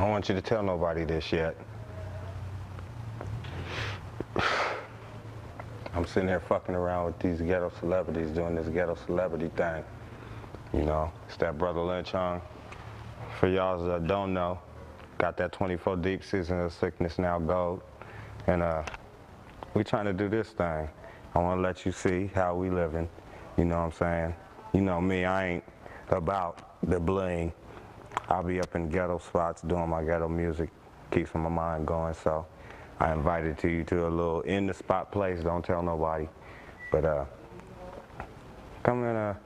don't want you to tell nobody this yet. I'm sitting here fucking around with these ghetto celebrities doing this ghetto celebrity thing. You know, it's that Brotha Lynch on. For y'all that don't know, got that 24 Deep Season of Sickness now gold. And we trying to do this thing. I want to let you see how we living. You know what I'm saying? You know me, I ain't about the bling. I'll be up in ghetto spots doing my ghetto music, keeps my mind going. So I invited you to a little in the spot place. Don't tell nobody, but come and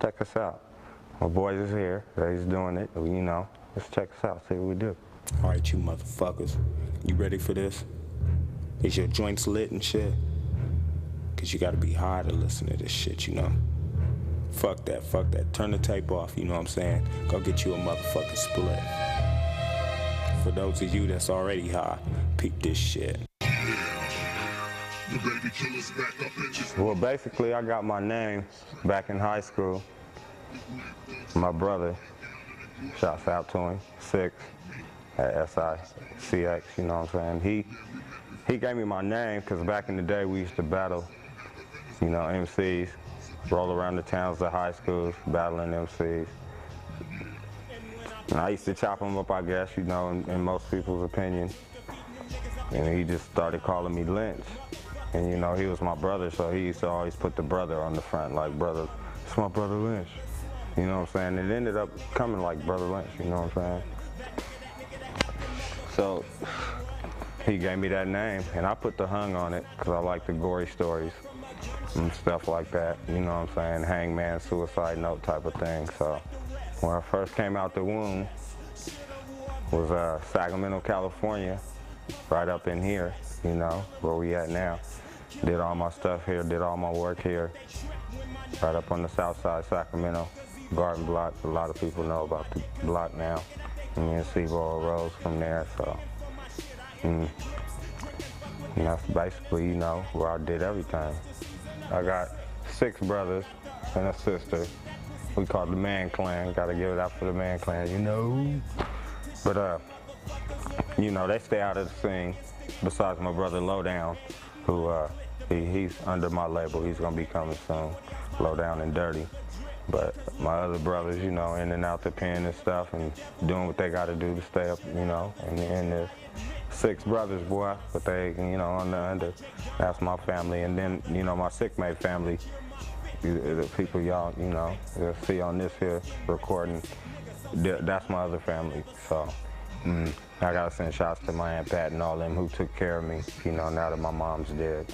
check us out. My boys is here. He's doing it. You know, let's check us out. See what we do. All right, you motherfuckers, you ready for this? Is your joints lit and shit? Cause you gotta be high to listen to this shit, you know. Fuck that, fuck that. Turn the tape off, you know what I'm saying? Go get you a motherfucking split. For those of you that's already high, peep this shit. Well, basically, I got my name back in high school. My brother, shouts out to him, 6 at SICX, you know what I'm saying? He gave me my name because back in the day we used to battle, you know, MCs, roll around the towns, the high schools, battling MCs. And I used to chop them up, I guess, you know, in most people's opinion. And he just started calling me Lynch. And you know, he was my brother, so he used to always put the brother on the front, like, brother, it's my brother Lynch. You know what I'm saying? It ended up coming like Brotha Lynch, you know what I'm saying? So he gave me that name, and I put the hung on it because I like the gory stories and stuff like that, you know what I'm saying? Hangman, suicide note type of thing. So when I first came out the womb was Sacramento, California, right up in here, you know, where we at now. Did all my stuff here, did all my work here, right up on the south side, Sacramento. Garden block, a lot of people know about the block now. And me and Seabold rose from there, so. And that's basically, you know, where I did everything. I got 6 brothers and a sister. We call it the Man Clan. Gotta give it up for the Man Clan, you know. But, you know, they stay out of the scene, besides my brother Lowdown, who, he's under my label. He's gonna be coming soon, Lowdown and Dirty. But my other brothers, you know, in and out the pen and stuff and doing what they got to do to stay up, you know, and there's 6 brothers, boy, but they, you know, on the under, that's my family. And then, you know, my sick mate family, the people y'all, you know, you'll see on this here recording, that's my other family. So I got to send shouts to my Aunt Pat and all them who took care of me, you know, now that my mom's dead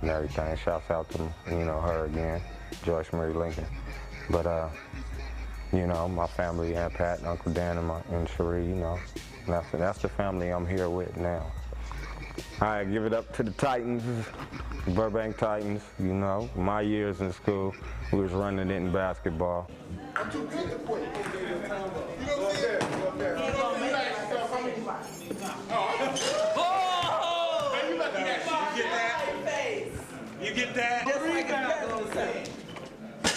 and everything. Shouts out to, you know, her again, Joyce Marie Lincoln. But, you know, my family, Aunt Pat, and Uncle Dan, and Cherie, you know, that's the family I'm here with now. All right, give it up to the Titans, Burbank Titans, you know. My years in school, we was running it in basketball. I'm too good to quit. Oh! You lucky that shit. You get that? Just like a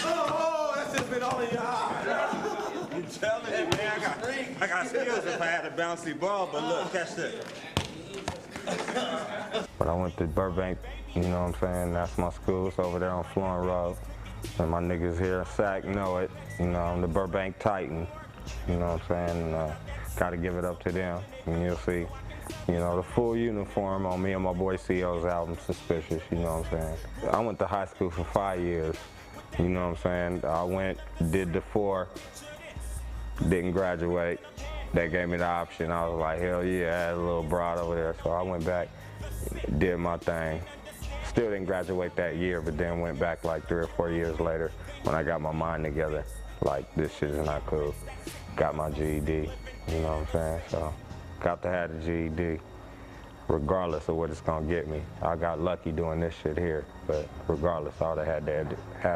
oh, that's just been all in your eye. I'm telling you, man, I got skills if I had a bouncy ball, but look, catch that. But I went to Burbank, you know what I'm saying? That's my school. It's over there on Florin Road. And my niggas here in Sac know it. You know, I'm the Burbank Titan. You know what I'm saying? And, gotta give it up to them. And you'll see, you know, the full uniform on me and my boy C.O.'s album, Suspicious, you know what I'm saying? I went to high school for 5 years. You know what I'm saying? I went, did the 4, didn't graduate. They gave me the option. I was like, hell yeah, I had a little broad over there. So I went back, did my thing. Still didn't graduate that year, but then went back like 3 or 4 years later when I got my mind together. Like, this shit is not cool. Got my GED, you know what I'm saying? So, got to have the GED, regardless of what it's gonna get me. I got lucky doing this shit here, but regardless, I ought to have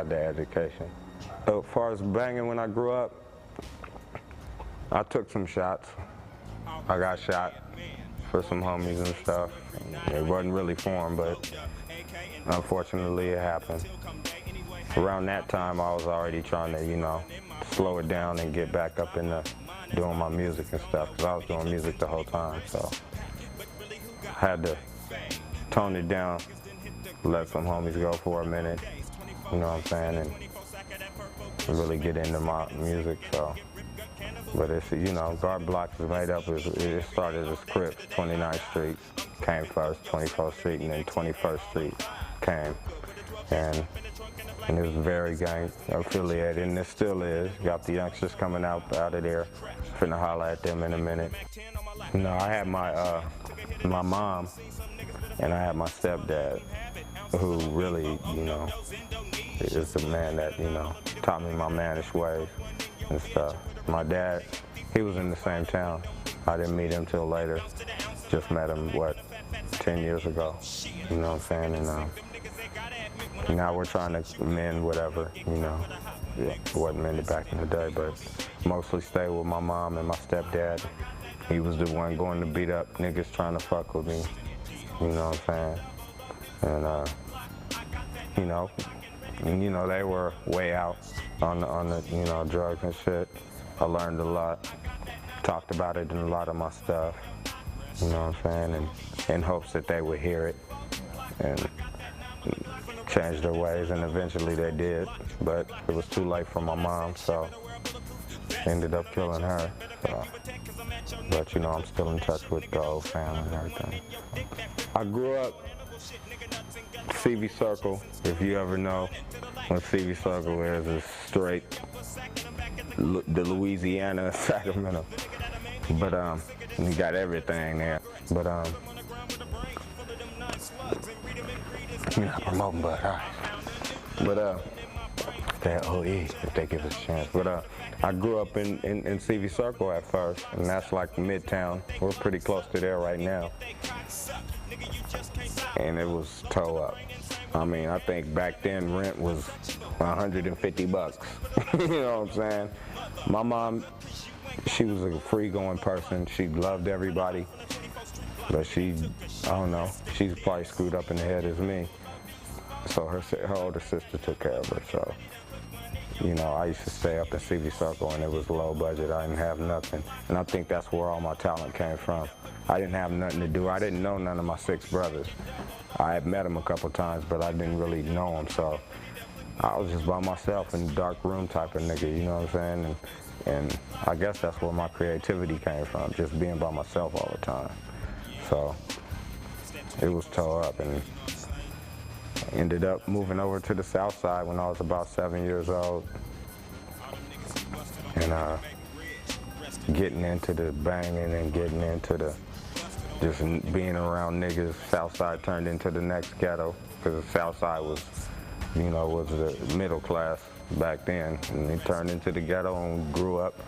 the education. As far as banging when I grew up, I took some shots. I got shot for some homies and stuff. It wasn't really for them, but unfortunately it happened. Around that time, I was already trying to, you know, slow it down and get back up into doing my music and stuff, because I was doing music the whole time, so I had to tone it down, let some homies go for a minute, you know what I'm saying, and really get into my music, so. But it's, you know, Guard Blocks is made up, it started as Crips, 29th Street came first, 24th Street, and then 21st Street came. And it was very gang affiliated, and it still is. Got the youngsters coming out of there, finna holler at them in a minute. You know, I had my mom, and I had my stepdad, who really, you know, is the man that, you know, taught me my mannish ways and stuff. My dad, he was in the same town. I didn't meet him till later. Just met him, 10 years ago. You know what I'm saying? And now we're trying to mend whatever, you know. It wasn't mended back in the day, but mostly stay with my mom and my stepdad. He was the one going to beat up niggas trying to fuck with me. You know what I'm saying? And, you know, they were way out on the you know, drugs and shit. I learned a lot, talked about it in a lot of my stuff, you know what I'm saying, and in hopes that they would hear it and change their ways, and eventually they did, but it was too late for my mom, so ended up killing her. So. But you know, I'm still in touch with the old family and everything. I grew up CV Circle, if you ever know what CV Circle is, it's straight the Louisiana Sacramento. But you got everything there. But you're not promoting, but alright. But that OE, if they give us a chance. But I grew up in CV Circle at first, and that's like Midtown. We're pretty close to there right now. And it was toe up. I mean, I think back then rent was $150. You know what I'm saying? My mom, she was a free-going person. She loved everybody. But she, I don't know, she's probably screwed up in the head as me. So her older sister took care of her. So, you know, I used to stay up in CV Circle, and it was low budget. I didn't have nothing. And I think that's where all my talent came from. I didn't have nothing to do. I didn't know none of my 6 brothers. I had met them a couple times, but I didn't really know them. So I was just by myself in the dark room type of nigga, you know what I'm saying? And I guess that's where my creativity came from, just being by myself all the time. So it was toe up, and ended up moving over to the South Side when I was about 7 years old. And getting into the banging and getting into the just being around niggas. South Side turned into the next ghetto, because the South Side was, you know, was the middle class back then. And it turned into the ghetto, and grew up,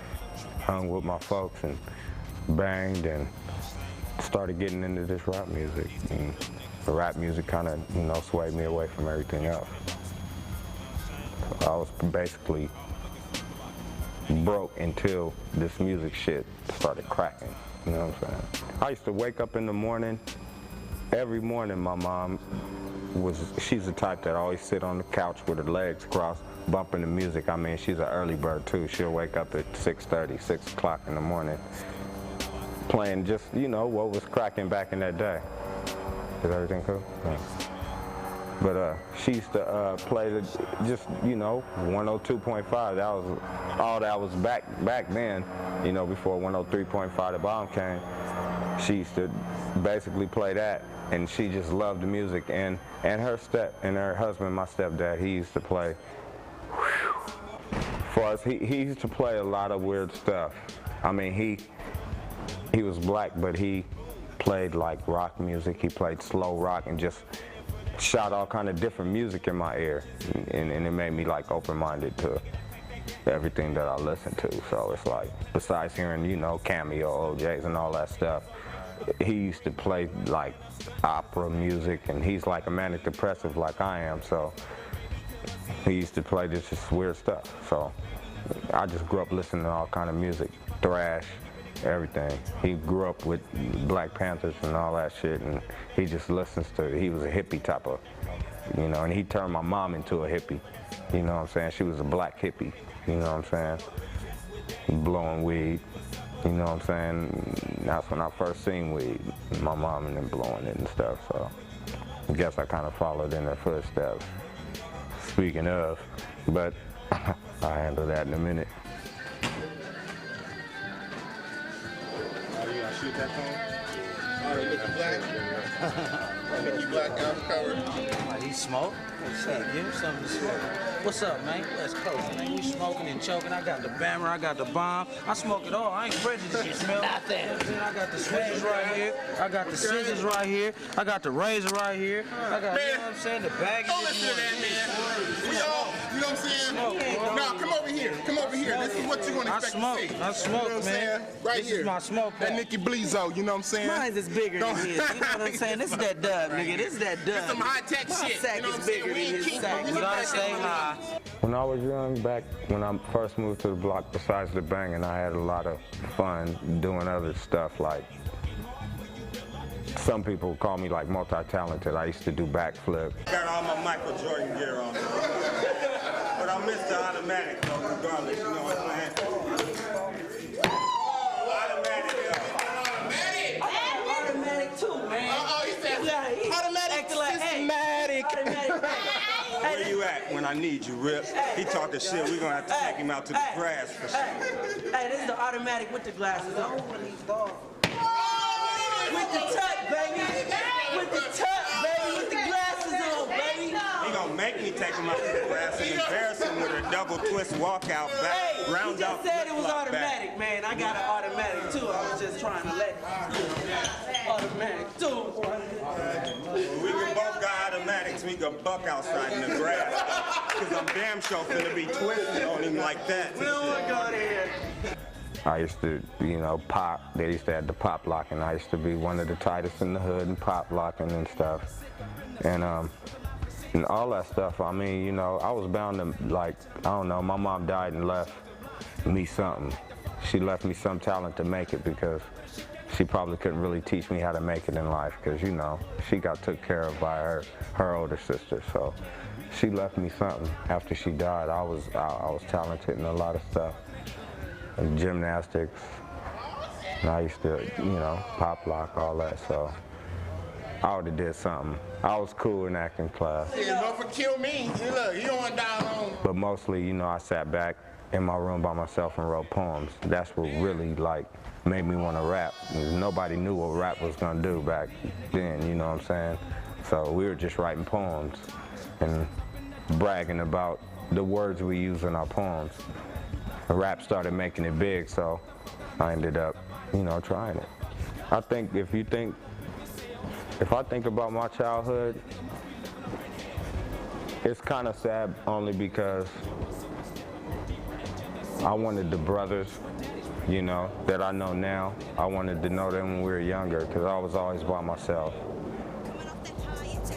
hung with my folks, and banged, and started getting into this rap music. And the rap music kind of, you know, swayed me away from everything else. So I was basically broke until this music shit started cracking. You know what I'm saying? I used to wake up in the morning. Every morning my mom she's the type that always sit on the couch with her legs crossed, bumping the music. I mean, she's an early bird too. She'll wake up at 6:30, 6 o'clock in the morning, playing just, you know, what was cracking back in that day. Is everything cool? Yeah. But she used to play just, you know, 102.5. That was all that was back then, you know, before 103.5 the bomb came. She used to basically play that, and she just loved the music. And her husband, my stepdad, he used to play. For us, he used to play a lot of weird stuff. I mean, he was black, but he played like rock music. He played slow rock and just shot all kind of different music in my ear, and it made me like open-minded to everything that I listened to. So it's like, besides hearing, you know, Cameo, OJs and all that stuff, he used to play like opera music, and he's like a manic depressive like I am, so he used to play this just weird stuff. So I just grew up listening to all kind of music, thrash, everything. He grew up with Black Panthers and all that shit, and he just listens to, he was a hippie type of, you know, and he turned my mom into a hippie. You know what I'm saying? She was a black hippie. you know what I'm saying? Blowing weed, you know what I'm saying? That's when I first seen weed, my mom and them blowing it and stuff, so I guess I kind of followed in their footsteps. Speaking of, but I'll handle that in a minute. Oh, you gonna shoot that thing? All right, Mr. Black. Mickey Black out covered. He smoke? Shit, give him something to smoke. What's up, man? Let's coast, man. We smoking and choking. I got the bammer, I got the bomb. I smoke it all. I ain't prejudiced, you smell? Nothing. I got the switches right here. I got the scissors right here. I got the razor right here. I got, you know what I'm saying, the bag. Don't listen to that, man. We all, you know what I'm saying? No, come over here. Come over here. This is what you want to expect to see. I smoke, you know what I'm man. saying? Right this here. Is my smoke. That Nicky Bleezo, you know what I'm saying? Mine's is bigger than his. You know what I'm saying? This is that dub, nigga. This is that dub. This some high-tech shit. Sack You know what is I'm saying? bigger We than ain't his keep sack. You gotta stay high. When I was young, back when I first moved to the block, besides the banging, I had a lot of fun doing other stuff. Like, some people call me like multi-talented. I used to do backflip. Got all my Michael Jordan gear on. But I missed the automatic though, regardless, you know what I'm saying? Automatic too, man. Oh, he said automatic, systematic. Where you at when I need you, Rip? He talking shit, we gonna have to take him out to the grass for shit. Hey, this is the automatic with the glasses on. With the tuck, baby. With the tuck, baby. With the glasses on, baby. He gonna make me take him out to the grass and embarrass him with a double twist walkout back, Hey, round you out just said it was flip-flop back. automatic, man. I got an automatic too. I was just trying to let you know. Automatic too. We can both got automatics, we can buck outside in the grass. Cause I'm damn sure finna be twisted on him like that. We don't want to go there. I used to, you know, pop. They used to have the pop locking. I used to be one of the tightest in the hood and pop locking and stuff. And all that stuff, I mean, you know, I was bound to, like, I don't know, my mom died and left me something. She left me some talent to make it because she probably couldn't really teach me how to make it in life because, you know, she got took care of by her older sister. So she left me something. After she died, I was talented in a lot of stuff. And gymnastics, and I used to, you know, pop lock, all that, so I would've did something. I was cool in acting class. Yeah, don't for kill me. Hey, look, he on down on. But mostly, you know, I sat back in my room by myself and wrote poems. That's what really, like, made me want to rap. Nobody knew what rap was gonna do back then, you know what I'm saying? So we were just writing poems and bragging about the words we use in our poems. Rap started making it big, so I ended up, you know, trying it. I think if I think about my childhood, it's kind of sad only because I wanted the brothers, you know, that I know now. I wanted to know them when we were younger because I was always by myself.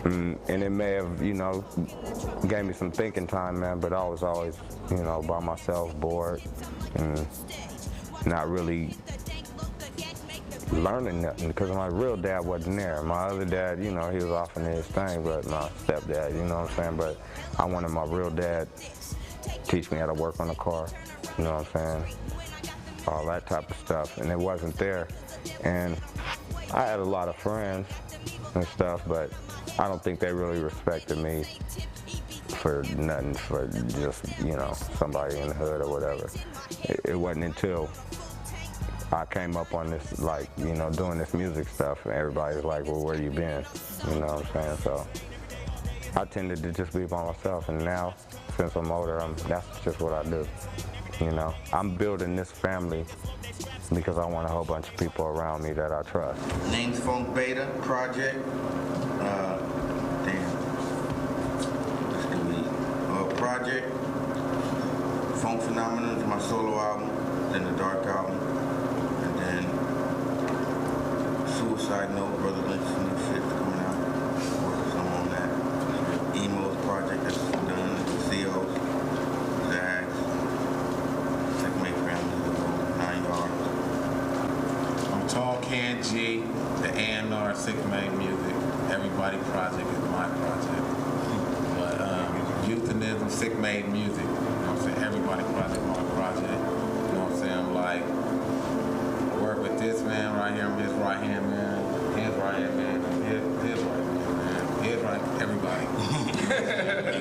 And it may have, you know, gave me some thinking time, man, but I was always, you know, by myself, bored, and not really learning nothing because my real dad wasn't there. My other dad, you know, he was off in his thing, but my stepdad, you know what I'm saying? But I wanted my real dad teach me how to work on a car, you know what I'm saying? All that type of stuff, and it wasn't there. And I had a lot of friends and stuff, but I don't think they really respected me for nothing, for just, you know, somebody in the hood or whatever. It wasn't until I came up on this, like, you know, doing this music stuff, and everybody's like, well, where you been? You know what I'm saying? So I tended to just be by myself, and now, since I'm older, that's just what I do. You know, I'm building this family because I want a whole bunch of people around me that I trust. Name's Funk Beta Project. Project. Funk Phenomenon is my solo album, then the Dark album, and then Suicide Note, Brotha Lynch, new shit's coming out. Some on that. Emo's project that's done, CO's, Zags, Checkmate Family, 9 Yards. I'm Tall Can G, the A&R, Sick Made Music. Everybody project is my project. But Euthanism, Sick Made Music. You know I'm saying? Everybody project, my project. You know what I'm saying? Like, I work with this man right here, his right hand man, his right hand man, his right hand man, his right, everybody.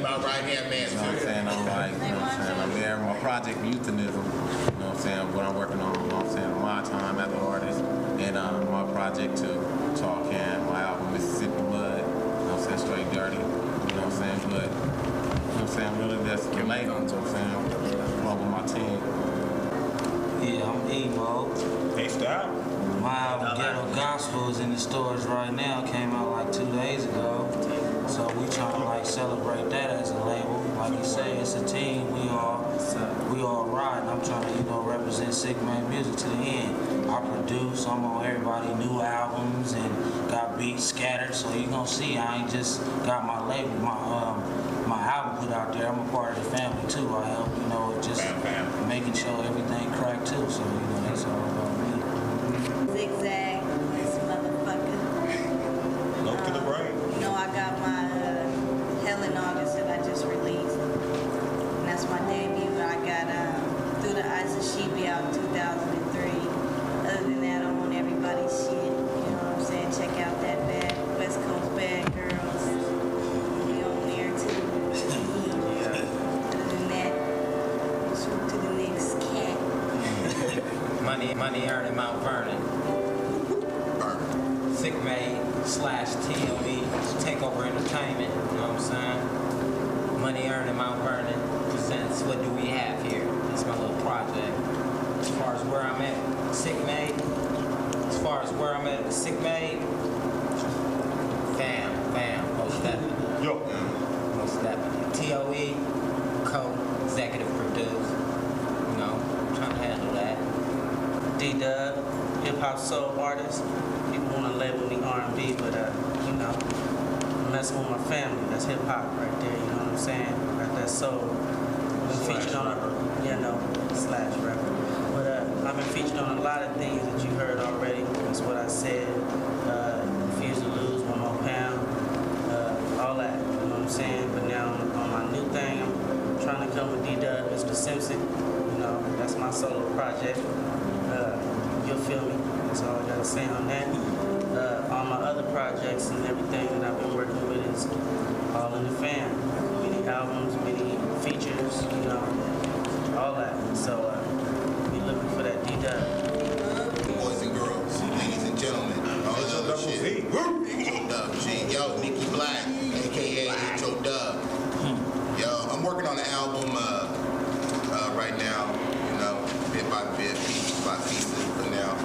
My right hand man. You know what I'm saying? I'm like, you know what I'm saying? I'm there. My project, Euthanism, you know what I'm saying? What I'm working on, you know what I'm saying? My time as an artist. And my project to Talk Can, my album, Mississippi Blood, you know what I'm saying? Straight Dirty, you know what I'm saying? But, you know what I'm saying? Really, that's the label, you know what I'm saying? Along with my team. Yeah, I'm Emo. Hey, stop. My album, Ghetto Gospel, is in the stores right now. Came out like 2 days ago. So we trying to like celebrate that as a label. Like you say, it's a team. We all ride. I'm trying to, represent Sick Man Music to the end. I produce. I'm on everybody's new albums and got beats scattered. So you gonna see, I ain't just got my label, my album put out there. I'm a part of the family too. I help, just making sure everything crack too. So that's all about me. Zigzag, this motherfucker. Look to the right. I got my Hell in August that I just released. And that's my debut. I got Through the Eyes of She be out 2003. Other than that, I'm on everybody's shit. You know what I'm saying? Check out that bad West Coast Bad Girls. We on there too. Other than that, shoot to the next cat. Money earned in Mount Vernon. Sick Made /TLE Takeover Entertainment. You know what I'm saying? Money earned in Mount Vernon presents What Do We Have Here? That's my little project. As far as where I'm at, Sick Made. As far as where I'm at, Sick Made. Bam, most definitely. Yo. Most definitely. TOE, co-executive produce. Trying to handle that. D-Dub, hip-hop soul artist. People want to label me R&B, but, I'm messing with my family. That's hip-hop right there, you know what I'm saying? Got that soul. Been featured on slash rapper. But I've been featured on a lot of things that you heard already. That's what I said. Refuse to Lose, One More Pound, all that, you know what I'm saying? But now on my new thing, I'm trying to come with D-Dub, Mr. Simpson. That's my solo project. You'll feel me. That's all I gotta say on that. All my other projects and everything that I've been working with is all in the fam. Many albums, many features, all that. So be looking for that D-Dub. Boys and girls, ladies and gentlemen, all the other shit. H.O. Yo, Nicky Black, aka H.O. Yo, I'm working on an album right now, bit by bit, piece by piece for now.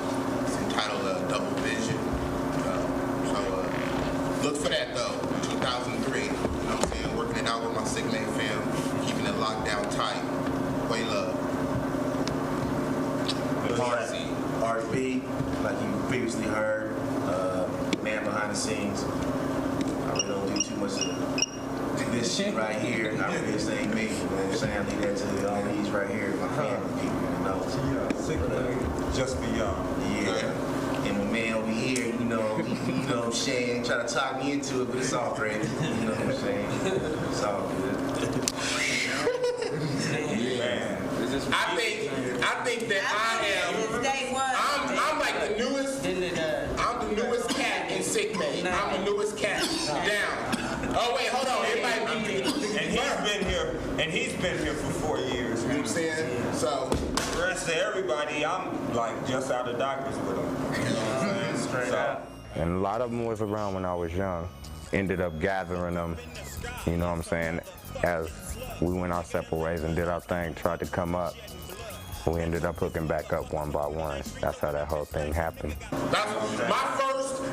It's entitled Double Vision. Look for that though, 2003. You know what I'm saying? Working it out with my Sick Man fam, keeping it locked down tight. Way love. R&B, like you previously heard, man behind the scenes. I really don't do too much of this shit right here. Not really this ain't me. You know what I'm saying? Leave that to all these right here, my family people, Yeah, Sick Man, just beyond. Yeah. And my man over here, he what I'm saying, try to talk me into it, but it's all great. You know what I'm saying? It's all good. I think that I'm like the newest. I'm the newest cat in Sick Man. I'm the newest cat down. Oh wait, hold on. It might be. And he's been here for 4 years. You know what I'm saying? So the rest of everybody, I'm like just out of doctors with them. You know what I'm saying? Straight up. And a lot of them was around when I was young. Ended up gathering them, you know what I'm saying, as we went our separate ways and did our thing, tried to come up. We ended up hooking back up one by one. That's how that whole thing happened. That's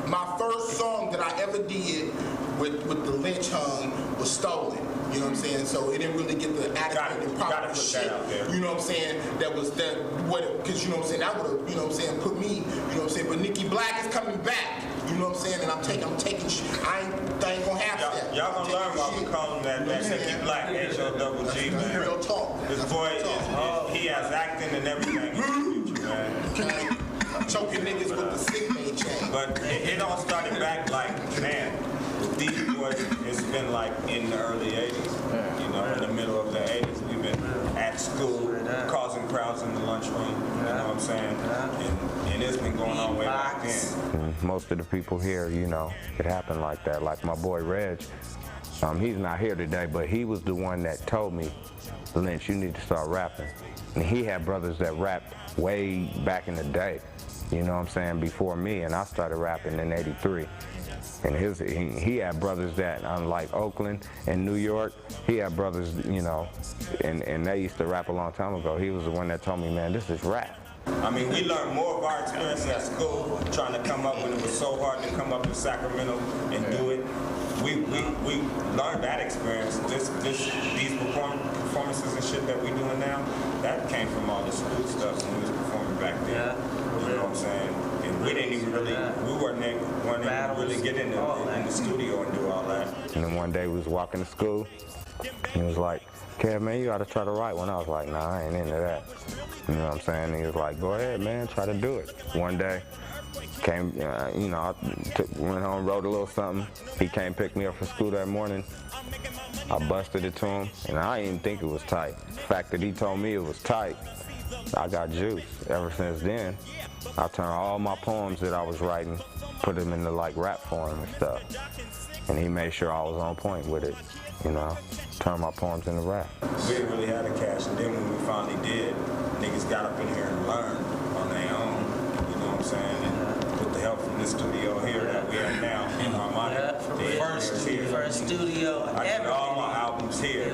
my first song that I ever did with the Lynch hung was Stolen. You know what I'm saying? So it didn't really get the adequate and proper shit. You know what I'm saying? Because you know what I'm saying? That would have, you know what I'm saying, put me, you know what I'm saying? But Nicky Black is coming back. You know what I'm saying? And I'm taking shit. I ain't gonna have that. Y'all gonna learn why we call him that Nicky Black, H-O-double-G, man. Real talk. This boy, he has acting and everything in the future, man. Choking niggas with the Sick Man chain. But it all started back like, man, with these boys, it's been like in the early 80s. You know, in the middle of the 80s, we've been at school, causing crowds in the lunchroom, you know what I'm saying? And it's been going on way back then. Most of the people here, you know, it happened like that. Like my boy Reg, he's not here today, but he was the one that told me, Lynch, you need to start rapping. And he had brothers that rapped way back in the day, you know what I'm saying, before me, and I started rapping in '83. And he had brothers that, unlike Oakland and New York, he had brothers, you know, and they used to rap a long time ago. He was the one that told me, man, this is rap. I mean, we learned more of our experience at school, trying to come up when it was so hard to come up to Sacramento and do it. We learned that experience. These performances and shit that we doing now, that came from all the school stuff when we was performing back then. You know what I'm saying? And we didn't even really, we weren't even really get in the studio and do all that. And then one day we was walking to school, and he was like, Kev, man, you ought to try to write one. I was like, nah, I ain't into that. You know what I'm saying? And he was like, go ahead, man, try to do it. One day, came, you know, I went home, wrote a little something. He came pick me up for school that morning. I busted it to him, and I didn't even think it was tight. The fact that he told me it was tight, I got juice. Ever since then, I turned all my poems that I was writing, put them into like rap form and stuff. And he made sure I was on point with it, you know, turn my poems into rap. We didn't really have the cash, and then when we finally did, niggas got up in here and learned on their own, you know what I'm saying? And with the help from this studio here that we have now in Harmonic, first studio I did all my albums here.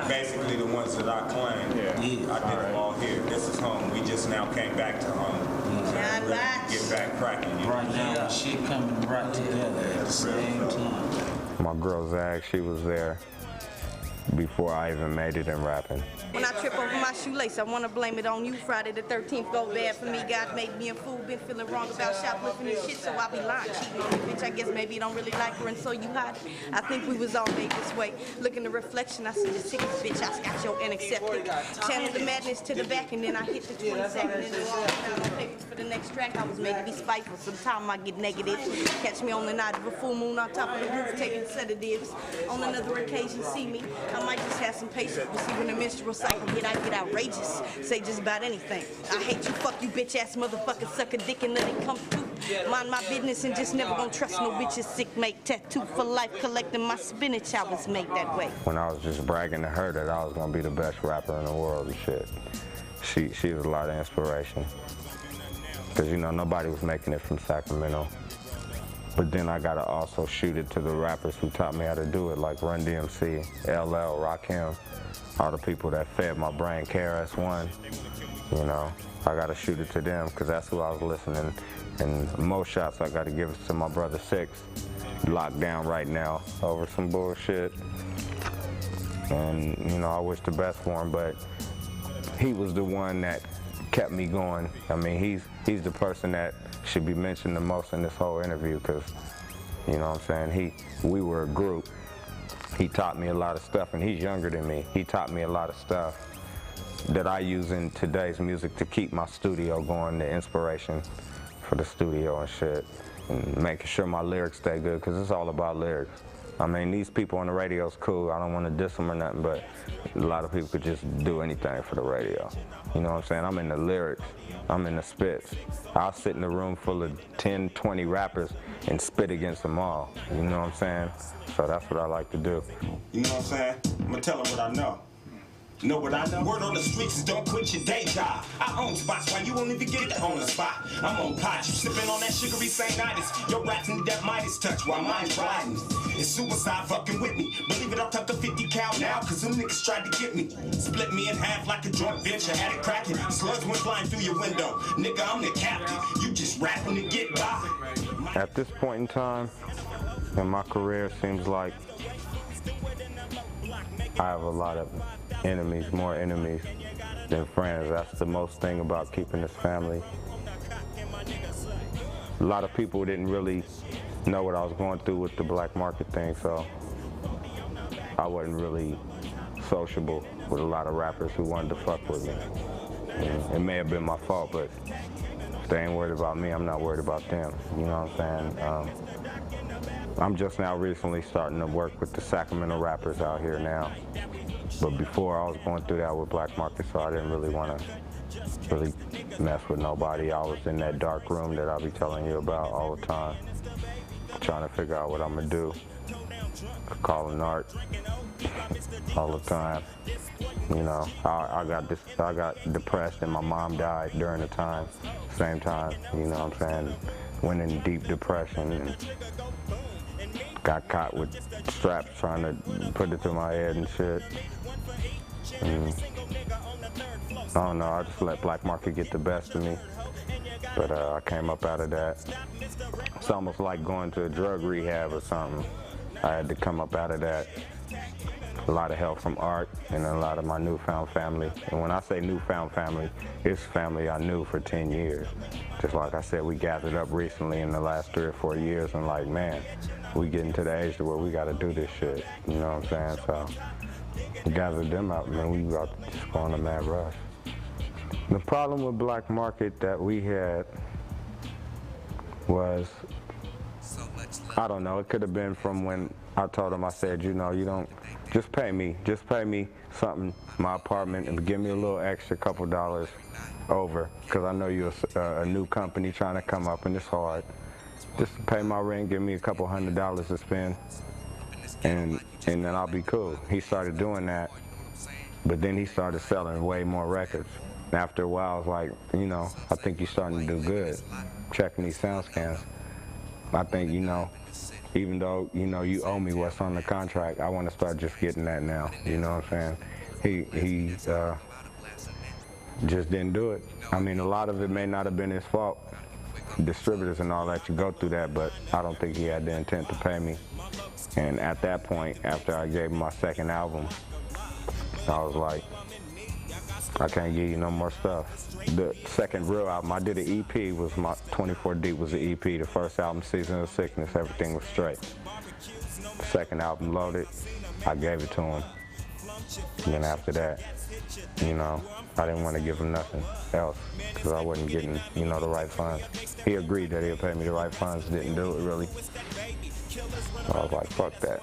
Basically the ones that I claimed, I did them all here. This is home. We just now came back to home. Get back cracking. Right now, shit coming right together at the same time. My girl Zag, she was there before I even made it in rapping. When I trip over my shoelace, I want to blame it on you. Friday the 13th go bad for me. God made me a fool. Been feeling wrong about shoplifting and shit, so I be lying, cheating on you, bitch. I guess maybe you don't really like her, and so you hide it. I think we was all made this way. Look in the reflection, I see the sickest bitch. I got your unaccepted. Channel the madness to the back, and then I hit the 22nd and do all the time on papers for the next track. I was made to be spiteful. Sometimes I get negative. Catch me on the night of a full moon on top of the roof taking sedatives. On another occasion, see me. I might just have some patience. But see, when the menstrual cycle I get outrageous. Say just about anything. I hate you, fuck you, bitch ass motherfucker, suck a dick and let it come through. Mind my business and just never gonna trust no bitches. Sick, make tattoo for life, collecting my spinach. I was made that way. When I was just bragging to her that I was gonna be the best rapper in the world and shit, she was a lot of inspiration. Cause you know, nobody was making it from Sacramento. But then I gotta also shoot it to the rappers who taught me how to do it, like Run DMC, LL, Rakim, all the people that fed my brain, KRS-One, you know. I gotta shoot it to them, because that's who I was listening. And most shots I gotta give it to my brother Six, locked down right now over some bullshit. And, you know, I wish the best for him, but he was the one that kept me going. I mean, he's the person that should be mentioned the most in this whole interview, because, you know what I'm saying, we were a group. He taught me a lot of stuff, and he's younger than me. He taught me a lot of stuff that I use in today's music to keep my studio going, the inspiration for the studio and shit, and making sure my lyrics stay good, because it's all about lyrics. I mean, these people on the radio's cool. I don't want to diss them or nothing, but a lot of people could just do anything for the radio. You know what I'm saying? I'm in the lyrics. I'm in the spits. I'll sit in a room full of 10, 20 rappers and spit against them all. You know what I'm saying? So that's what I like to do. You know what I'm saying? I'm gonna tell them what I know. You know what I know? Word on the streets is don't quit your day job. I own spots while you won't even get it on the spot. I'm on pot, you sipping on that sugary St. Your rats need that Midas touch while mine's riding. It's suicide fucking with me. Believe it, I'll tuck the 50 cal now, cause them niggas tried to get me. Split me in half like a joint venture, had it cracking. Slugs went flying through your window. Nigga, I'm the captain. You just rapping to get by. At this point in time in my career, it seems like I have a lot of enemies, more enemies than friends. That's the most thing about keeping this family. A lot of people didn't really know what I was going through with the black market thing, so I wasn't really sociable with a lot of rappers who wanted to fuck with me. And it may have been my fault, but if they ain't worried about me, I'm not worried about them. You know what I'm saying? I'm just now recently starting to work with the Sacramento rappers out here now. But before I was going through that with Black Market, so I didn't really want to mess with nobody. I was in that dark room that I'll be telling you about all the time, trying to figure out what I'm gonna do. Calling art all the time. You know, I got depressed and my mom died during the time, same time. You know what I'm saying? Went in deep depression and got caught with straps trying to put it through my head and shit. And I don't know, I just let Black Market get the best of me. But I came up out of that. It's almost like going to a drug rehab or something. I had to come up out of that. A lot of help from art and a lot of my newfound family. And when I say newfound family, it's family I knew for 10 years. Just like I said, we gathered up recently in the last 3 or 4 years and like, man, we getting to the age where we gotta do this shit. You know what I'm saying? So we gathered them up, man, we about to just go on a mad rush. The problem with Black Market that we had was, I don't know, it could have been from when I told him, I said, you know, you don't, just pay me something, my apartment, and give me a little extra couple dollars over, because I know you're a new company trying to come up and it's hard. Just pay my rent, give me a couple $100 to spend, and then I'll be cool. He started doing that, but then he started selling way more records. And after a while, I was like, you know, I think you're starting to do good, checking these sound scans. I think, you know, even though, you know, you owe me what's on the contract, I want to start just getting that now, you know what I'm saying? He just didn't do it. I mean, a lot of it may not have been his fault. Distributors and all that, you go through that, but I don't think he had the intent to pay me. And at that point, after I gave him my second album, I was like, I can't give you no more stuff. The second real album, I did an EP, was my 24 Deep was the EP. The first album, Season of Sickness, everything was straight. The second album, Loaded, I gave it to him. And then after that, you know, I didn't want to give him nothing else because I wasn't getting, you know, the right funds. He agreed that he'll pay me the right funds, didn't do it really. So I was like, fuck that.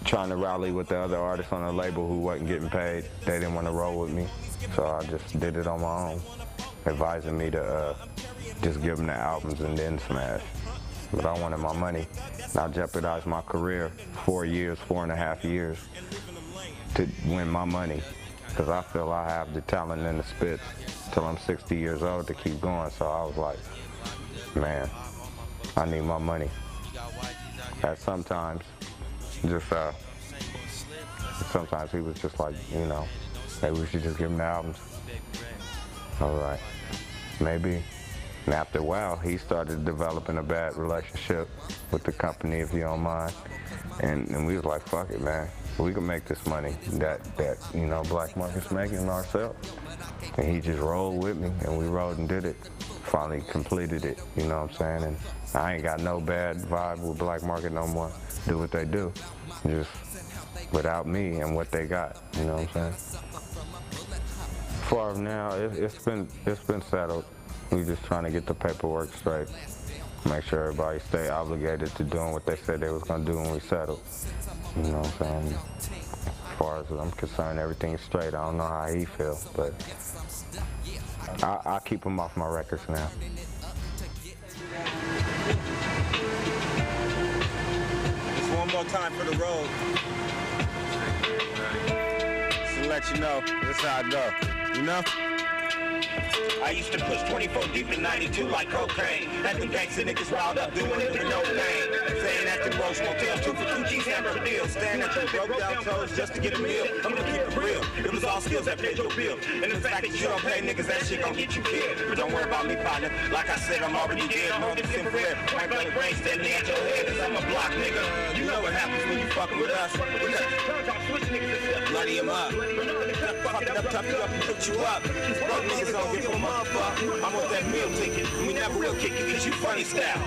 Trying to rally with the other artists on the label who wasn't getting paid. They didn't want to roll with me. So I just did it on my own, advising me to just give them the albums and then smash. But I wanted my money. And I jeopardized my career 4.5 years to win my money. Because I feel I have the talent and the spits till I'm 60 years old to keep going. So I was like, man, I need my money. And sometimes, sometimes he was just like, you know, maybe we should just give him the albums. All right, maybe. And after a while, he started developing a bad relationship with the company, if you don't mind. And we was like, fuck it, man. We can make this money that you know, Black Market's making ourselves. And he just rolled with me, and we rolled and did it. Finally completed it, you know what I'm saying? And I ain't got no bad vibe with Black Market no more. Do what they do, just without me and what they got, you know what I'm saying? For now, it's been settled. We just trying to get the paperwork straight. Make sure everybody stay obligated to doing what they said they was gonna do when we settled. You know what I'm saying? As far as I'm concerned, everything's straight. I don't know how he feels, but I keep him off my records now. Just one more time for the road. Just to let you know, that's how I go. You know? I used to push 24 deep in 92 like cocaine. Had them gangsta niggas riled up doing it with no pain. Saying that the bros won't tell 2 for 2 G's hamburger deals. Staring at your broke down toes just to get a meal. I'm gonna keep it real. It was all skills that paid your bill. And the fact that you don't pay niggas, that shit gon' get you killed. But don't worry about me, partner. Like I said, I'm already dead. More than infrared. White blood brain steadily at your head. Cause I'm a block nigga. You know what happens when you fucking with us. Bloody him up. Fuck it up, tough you up, and put you up. These broke niggas don't give a motherfucker. I'm on that meal ticket. We never will kick it cause you funny style.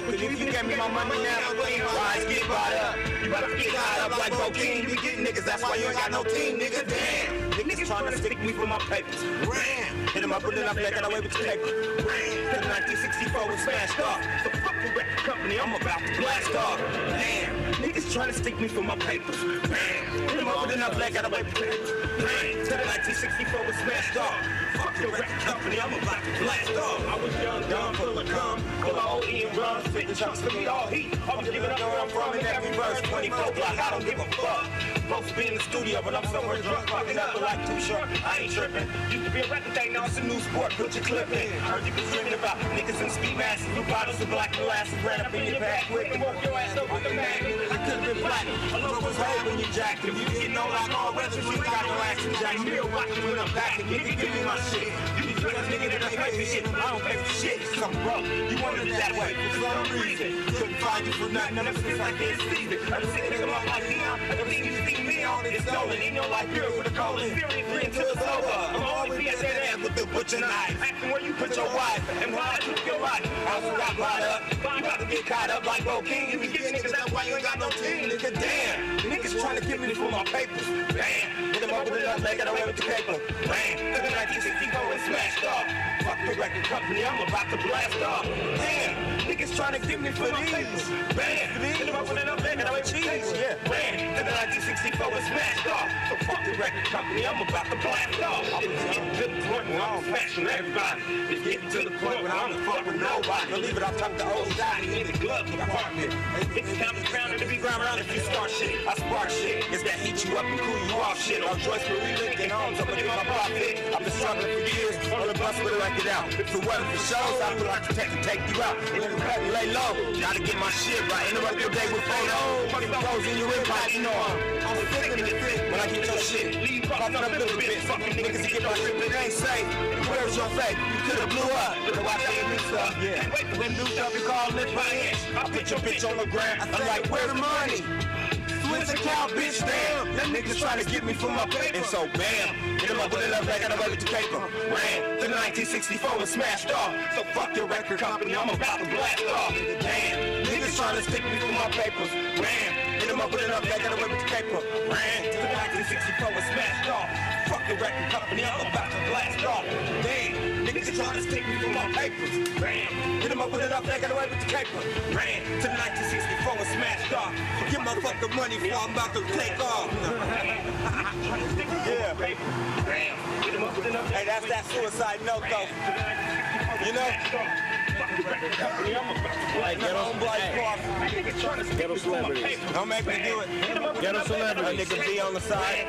But if you gave me my money now, rise, get bought up. You better get high up like cocaine. You get niggas, that's why you ain't got no team, nigga. Damn. Niggas trying to stick me for my papers. Ram. Hit him up with enough, they got away with the paper. Ram. 1964 was smashed off. The fucking record company, I'm about to blast off. Damn. Niggas Niggas trying to stick me for my papers. Bam. Hit them up with enough leg, got away with papers. Bang. To the 1964 was smashed off. Fuck your record company, I'm about to blast off. I was young, dumb, full of cum, full of OE and rum, spitting chunks to me all heat. I was giving up where I'm from in every verse, 24 block, I don't give a fuck. Supposed to be in the studio, but I'm somewhere drunk, fucking up with like Too Short. I ain't tripping. Used to be a record thing, now it's a new sport. Put your clip in. Heard you been dreaming about niggas in ski masks, blue bottles of black molasses, ran up in your back quick and woke your ass up with a magnet. I could've been black. I love was hard when you jacked him. You get no like all weather, you got no action jack. Still watching when I'm back and nigga give me my shit. You be a nigga that I pay for shit. I don't pay for shit. Cause I'm broke. You wanted it that way for some reason. Couldn't find you for nothing ever since I didn't see it. Ever seen a nigga look like Neon? Ever seen you see me on it? It's stolen. In your life, you're with a colon. Seriously until it's over. I'm always be at that ass with the butcher knife. Asking where you put your wife and why I took your life. I also got brought up. You about to get caught up like Bo King. You be giving niggas that why you ain't got no team. Nigga, damn. Niggas trying to get me for my papers. Bam. Hit them up with enough leg, got away with the paper. Bam. To the 1964 and smashed off. Fuck the record company, I'm about to blast off. Damn. Niggas trying to get me for my papers. Bam. Hit them up with enough leg, got away with the paper. Yeah. Bam. To the 1964 and smashed off. So fuck the record company, I'm about to blast off. It's getting to the point where I'm smashing everybody. It's getting to the point where I'm fuck with nobody. Believe it, I'm talking to old Johnny in the glove department. It's time to crown it to be ground around if you start shit. I spark shit. It's that heat you up and cool you off shit. On Joyce Marie Lincoln Homes, I'ma get my profit. I've been struggling for years on the bus with a record out. If it wasn't for shows, I would like to take you out. And then cut and lay low. Gotta get my shit right. Interrupt your day with photos. Fucking clothes in your windpipe, you know I'm sick in the fit when I get your shit. Popping up a little bit. Fucking niggas to get my shit, but it ain't safe. Where's your faith? You could've blew up. But watch that new stuff. Yeah. Wait for them new stuff you call Lynch by inch. I put your bitch on the ground. I'm like, where the money? Switch account, bitch, damn. That niggas trying to get me for my paper. And so, bam, hit him up with enough leg, got away with the paper. Ran to the 1964 and smashed off. So fuck your record company, I'm about to blast off. Damn, niggas trying to stick me for my papers. Ran, hit him up with enough leg, got away with the paper. Ran to the 1964 and smashed off. Fuck your record company, I'm about to blast off. Damn, niggas trying to stick me for my papers. Ran, hit him up with enough leg, got away with the paper. Ran to the 1964 and smashed off. Get my fucking money before I'm about to take off. Yeah. Hey, that's that suicide note though. You know? Like Ghetto celebrities. Don't make me do it. Ghetto celebrities. That nigga be on the side. Hey,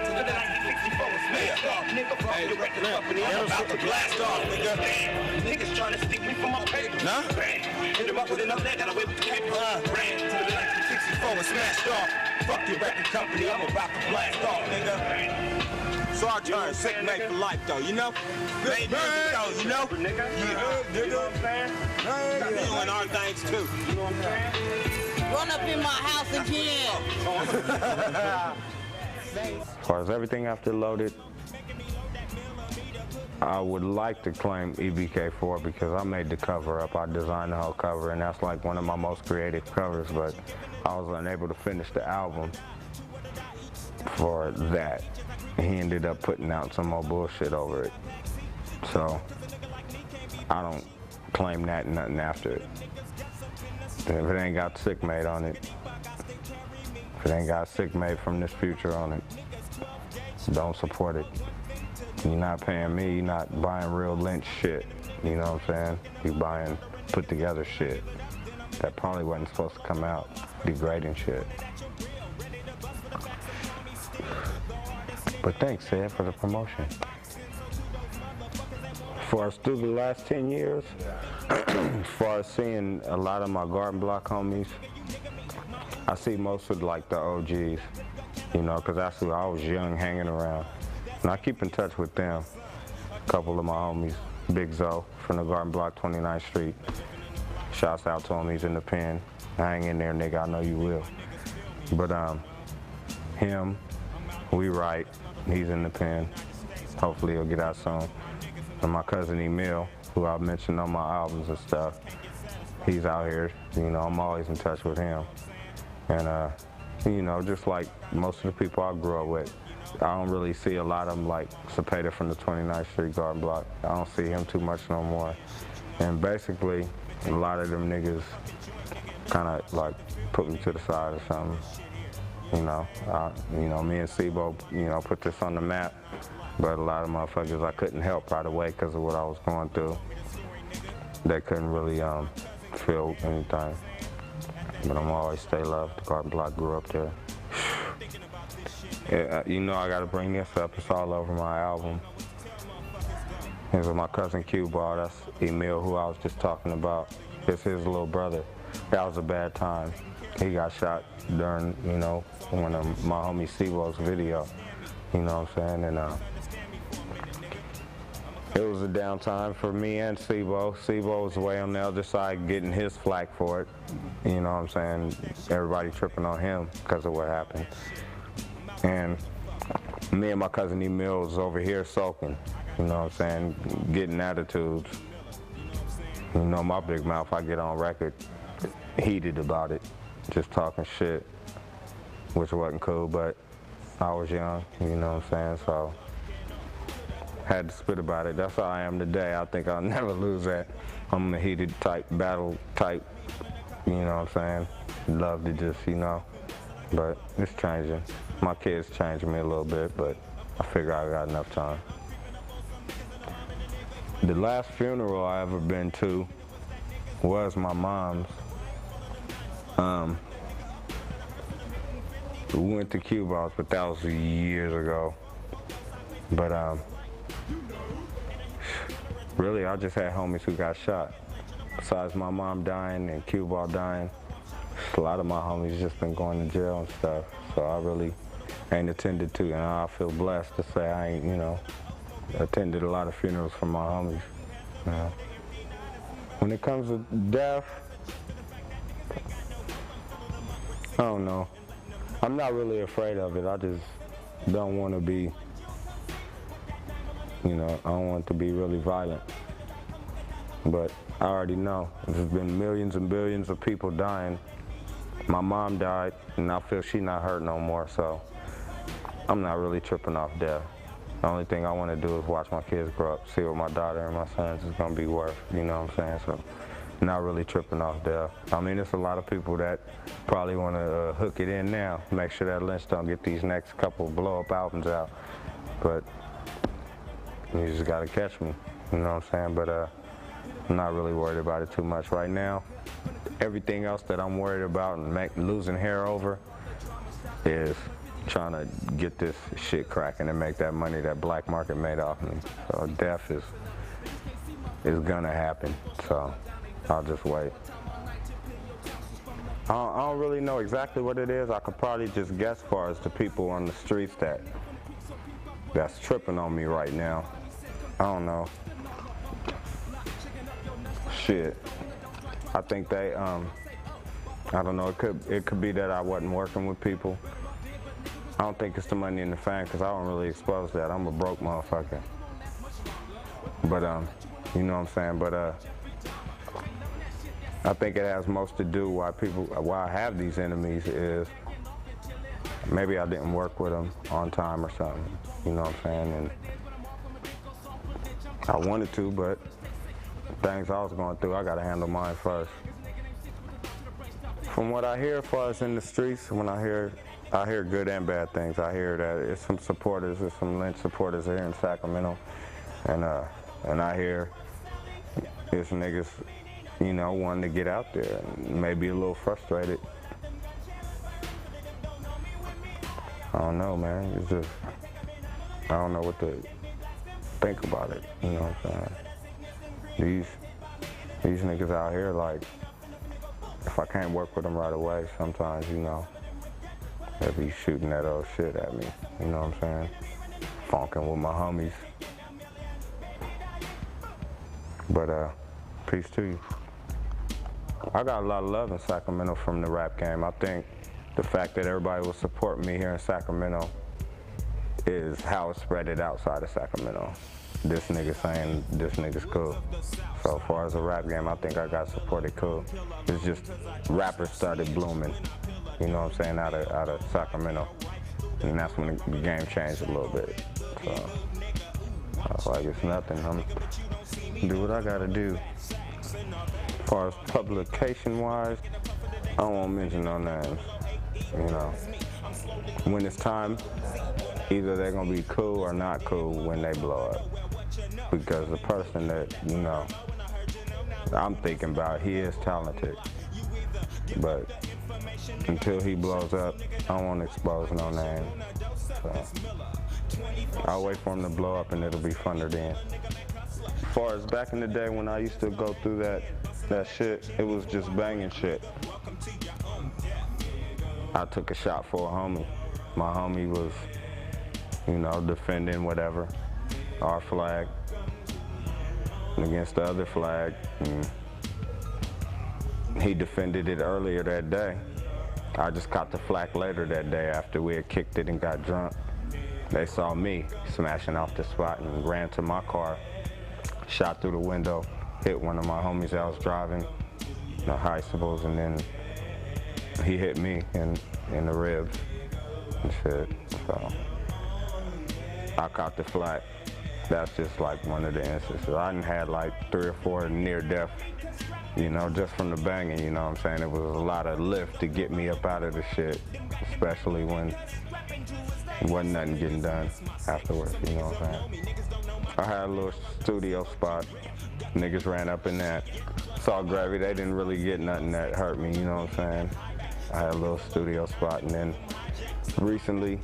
I'm about to blast off, nigga. Niggas trying to stick me for my paper. Nah? Hit him up with enough that got away with the paper. Ran to the 1964 and smashed off. Fuck your record company, I'm about to blast off, nigga. So I turn sick mate for life though, you know? Great music though, you know? Yeah, you know what I'm saying? You doing our things too. You know what I'm saying? Run up in my house again. As far as everything after Loaded, I would like to claim EBK4 because I made the cover up. I designed the whole cover, and that's like one of my most creative covers, but I was unable to finish the album for that. He ended up putting out some more bullshit over it. So I don't claim that and nothing after it. If it ain't got Sick Made on it, if it ain't got Sick Made from This Future on it, don't support it. You're not paying me, you're not buying real Lynch shit. You know what I'm saying? You're buying put together shit that probably wasn't supposed to come out, degrading shit. But thanks, Ed, for the promotion. As far as through the last 10 years, as far as seeing a lot of my Garden Block homies, I see most of like the OGs, you know, because that's who I was young hanging around. And I keep in touch with them. A couple of my homies, Big Zo from the Garden Block, 29th Street. Shouts out to him, he's in the pen. Hang in there, nigga, I know you will. But him, We Right, he's in the pen. Hopefully he'll get out soon. And my cousin Emil, who I've mentioned on my albums and stuff, he's out here. You know, I'm always in touch with him. And, you know, just like most of the people I grew up with, I don't really see a lot of them like Cepeda from the 29th Street Garden Block. I don't see him too much no more. And basically, a lot of them niggas kind of like put me to the side or something. You know, me and Sibo, put this on the map, but a lot of motherfuckers I couldn't help right away because of what I was going through. They couldn't really feel anything. But I'm always stay loved. The Garden Block grew up there. Yeah, I gotta bring this up. It's all over my album. This is my cousin Q-Ball. That's Emil, who I was just talking about. It's his little brother. That was a bad time. He got shot during, one of my homie Sibo's video. You know what I'm saying? And it was a downtime for me and Sibo. Sibo was way on the other side getting his flack for it. You know what I'm saying? Everybody tripping on him because of what happened. And me and my cousin Emil was over here sulking. You know what I'm saying? Getting attitudes. My big mouth, I get on record heated about it. Just talking shit, which wasn't cool, but I was young, you know what I'm saying? So, had to spit about it. That's how I am today. I think I'll never lose that. I'm a heated type, battle type, you know what I'm saying? Love to just, but it's changing. My kids changing me a little bit, but I figure I got enough time. The last funeral I ever been to was my mom's. We went to Cuba, but that was years ago. But really, I just had homies who got shot. Besides my mom dying and Cuba dying, a lot of my homies just been going to jail and stuff. So I really ain't attended to, and I feel blessed to say I ain't, attended a lot of funerals for my homies. When it comes to death, I don't know. I'm not really afraid of it. I just don't want to be, I don't want to be really violent. But I already know there's been millions and billions of people dying. My mom died, and I feel she's not hurt no more, so I'm not really tripping off death. The only thing I want to do is watch my kids grow up, see what my daughter and my sons is going to be worth, you know what I'm saying? So, not really tripping off death. I mean, there's a lot of people that probably want to hook it in now, make sure that Lynch don't get these next couple blow-up albums out. But you just got to catch me, you know what I'm saying? But I'm not really worried about it too much right now. Everything else that I'm worried about and losing hair over is trying to get this shit cracking and make that money that black market made off me. So death is gonna happen, so I'll just wait. I don't really know exactly what it is. I could probably just guess as far as the people on the streets that's tripping on me right now. I don't know. Shit. I think they, I don't know, it could be that I wasn't working with people. I don't think it's the money in the fame, because I don't really expose that. I'm a broke motherfucker. But, you know what I'm saying? But, I think it has most to do why I have these enemies is maybe I didn't work with them on time or something. You know what I'm saying? And I wanted to, but things I was going through, I got to handle mine first. From what I hear as far as in the streets, when I hear good and bad things. I hear that there's some Lynch supporters here in Sacramento, and I hear there's niggas, wanting to get out there and maybe a little frustrated. I don't know, man. It's just, I don't know what to think about it. You know what I'm saying? These niggas out here, like, if I can't work with them right away, sometimes, they'll be shooting that old shit at me. You know what I'm saying? Funking with my homies. But peace to you. I got a lot of love in Sacramento from the rap game. I think the fact that everybody will support me here in Sacramento is how it spread it outside of Sacramento. This nigga saying this nigga's cool. So as far as the rap game, I think I got supported cool. It's just rappers started blooming, you know what I'm saying, out of Sacramento. And that's when the game changed a little bit. So I was like, it's nothing. I'm do what I gotta do. As far as publication-wise, I don't want to mention no names, when it's time, either they're gonna be cool or not cool when they blow up. Because the person that, you know, I'm thinking about, he is talented. But until he blows up, I don't want to expose no name. So I'll wait for him to blow up and it'll be funner then. As far as back in the day when I used to go through that shit, it was just banging shit. I took a shot for a homie. My homie was, you know, defending whatever, our flag against the other flag. And he defended it earlier that day. I just caught the flack later that day after we had kicked it and got drunk. They saw me smashing off the spot and ran to my car, shot through the window, hit one of my homies I was driving, the Heistable's, and then he hit me in the ribs and shit. So I caught the flack. That's just like one of the instances. I done had like 3 or 4 near death, you know, just from the banging, you know what I'm saying? It was a lot of lift to get me up out of the shit, especially when wasn't nothing getting done afterwards, you know what I'm saying? I had a little studio spot. Niggas ran up in that. Saw Gravy, they didn't really get nothing that hurt me, you know what I'm saying? I had a little studio spot, and then recently,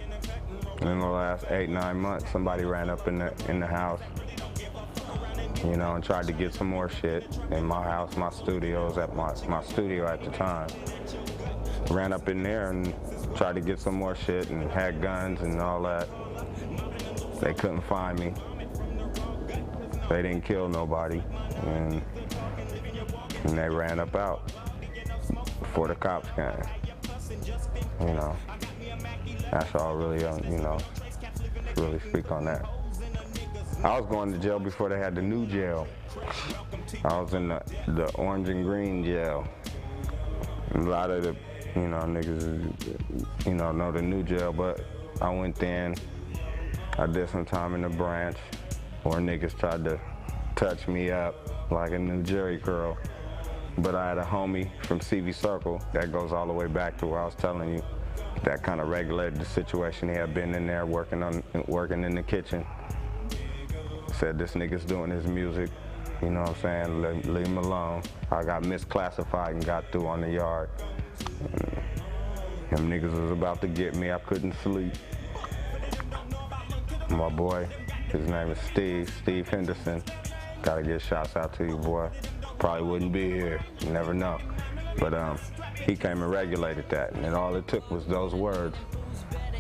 in the last 8-9 months, somebody ran up in the house, you know, and tried to get some more shit in my house. My studio was at my studio at the time. Ran up in there and tried to get some more shit and had guns and all that. They couldn't find me. They didn't kill nobody, and they ran up out before the cops came. You know, that's all really, you know, really speak on that. I was going to jail before they had the new jail. I was in the orange and green jail. A lot of the, you know, niggas, you know the new jail, but I went in, I did some time in the branch, where niggas tried to touch me up like a new Jerry curl. But I had a homie from CV Circle that goes all the way back to where I was telling you, that kind of regulated the situation. He had been in there working in the kitchen. Said this nigga's doing his music, you know what I'm saying, leave him alone. I got misclassified and got through on the yard. Them niggas was about to get me, I couldn't sleep. My boy, his name is Steve Henderson. Gotta get shouts out to you, boy. Probably wouldn't be here, you never know. But he came and regulated that, and then all it took was those words.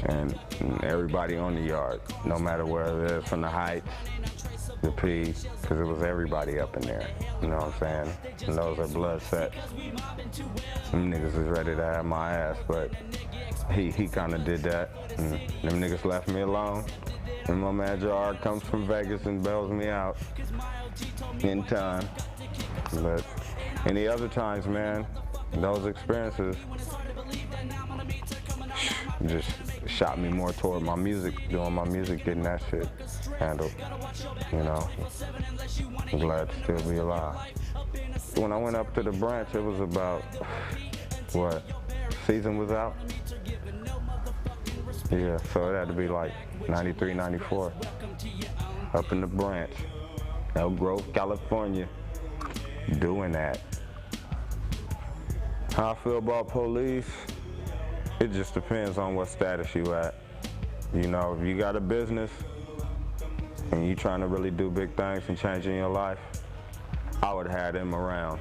And everybody on the yard, no matter where it is, from the Heights, the P, because it was everybody up in there, you know what I'm saying? And those are blood sets. Them niggas is ready to have my ass, but he kind of did that, and them niggas left me alone. And my man Jar comes from Vegas and bails me out in time. But any other times, man, those experiences just shot me more toward my music, doing my music, getting that shit handled, you know. I'm glad to still be alive. When I went up to the branch, it was about, what, season was out? Yeah, so it had to be like 93, 94. Up in the branch, Elk Grove, California, doing that. How I feel about police, it just depends on what status you at. You know, if you got a business and you trying to really do big things and changing your life, I would have them around.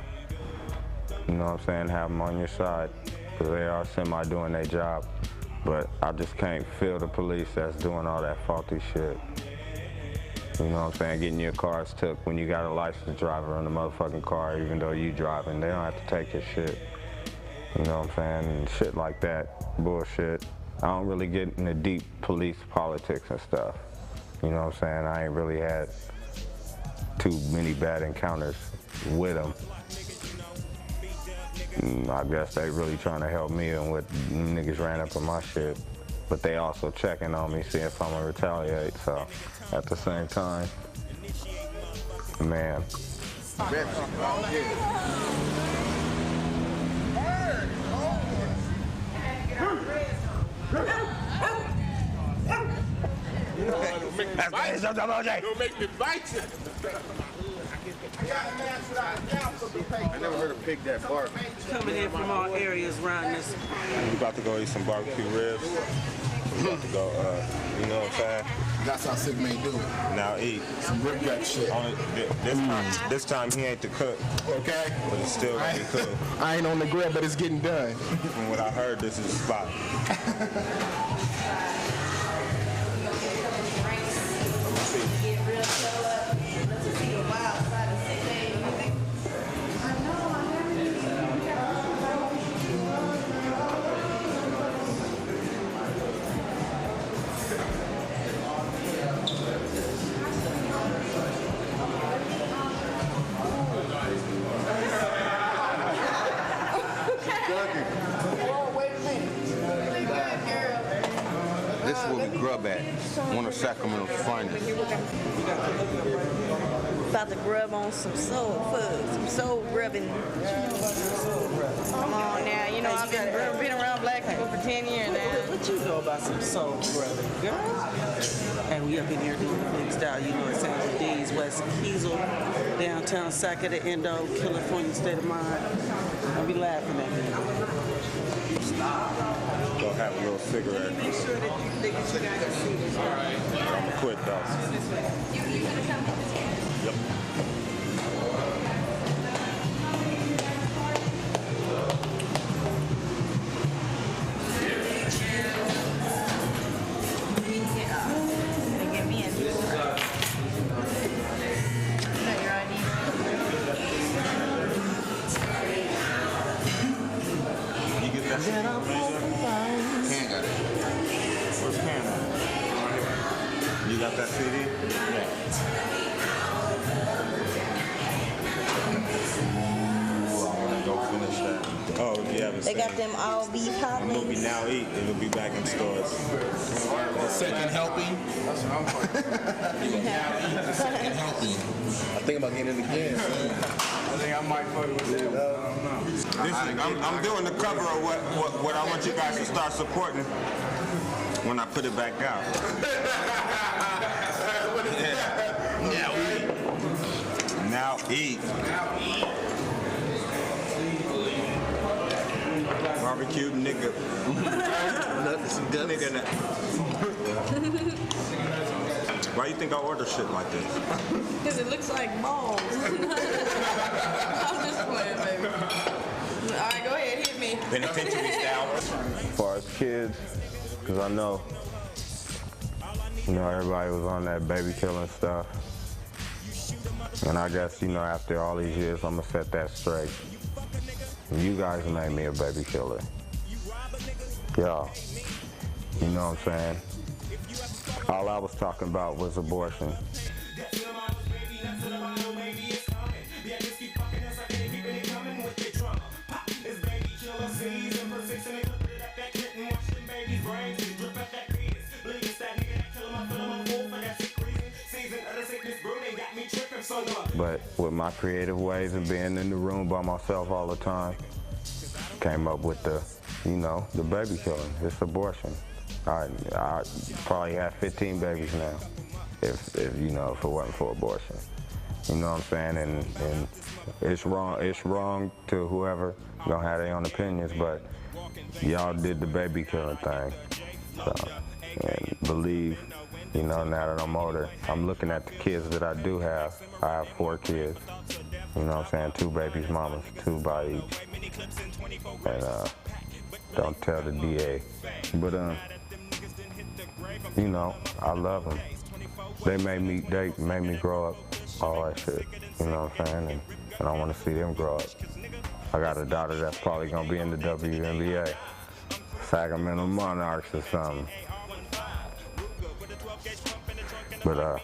You know what I'm saying? Have them on your side, because they are semi doing their job. But I just can't feel the police that's doing all that faulty shit. You know what I'm saying? Getting your cars took when you got a licensed driver in the motherfucking car, even though you driving. They don't have to take your shit. You know what I'm saying? And shit like that. Bullshit. I don't really get into deep police politics and stuff. You know what I'm saying? I ain't really had too many bad encounters with them. I guess they really trying to help me, and what niggas ran up on my shit. But they also checking on me, seeing if I'm gonna retaliate. So at the same time, man. Don't make me bite you. I never heard a pig that bark. Coming in from all areas around this. We about to go eat some barbecue ribs. We about to go, you know what I'm saying? That's how Sick May do it. Now eat. Some rib gut shit. Only, this time he ain't the cook. Okay. But it's still gonna be cooked. I ain't on the grill, but it's getting done. From what I heard, this is the spot. This is where we grub at. One of Sacramento's finest. About to grub on some soul food, some soul grubbing. Come on now, you know I've been around black people for 10 years now. What you know about some soul grubbing, girl? And we up in here doing the big style, you know, it sounds like D's West Kiesel, downtown Sac at the Endo, California state of mind. I'll be laughing at me. Go have a little cigarette. Make sure that you guys can see this. All right. I'm gonna quit though. Yep. Get me in. You get that CD? Can got it. Where's Cam? You got that CD? Yeah. Ooh, I wanna go finish that. Oh, if you haven't They seen got it. them all beef hot The movie wings. Now Eat, it'll be back in stores. Second helping. Second helping. I think about getting it again. I think I might fuck with it. I don't know. I'm doing the cover of what I want you guys to start supporting when I put it back out. Now eat. Barbecued nigga. Nigga. Why you think I order shit like this? Because it looks like balls. I'm just playing, baby. All right, go ahead, hit me. Penitentiary style. As far as kids, because I know, everybody was on that baby killing stuff. And I guess, after all these years, I'm going to set that straight. You guys made me a baby killer. Yeah. You know what I'm saying? All I was talking about was abortion. But with my creative ways of being in the room by myself all the time, came up with the baby killing. It's abortion. I probably have 15 babies now, if it wasn't for abortion. You know what I'm saying? And it's wrong. It's wrong to whoever gonna have their own opinions, but y'all did the baby killing thing. So, and believe, now that I'm older, I'm looking at the kids that I do have. I have 4 kids. You know what I'm saying? 2 babies, mamas, 2 by each. And don't tell the DA. But I love them. They made me grow up, all that shit. You know what I'm saying? And I want to see them grow up. I got a daughter that's probably gonna be in the WNBA, Sacramento Monarchs or something. But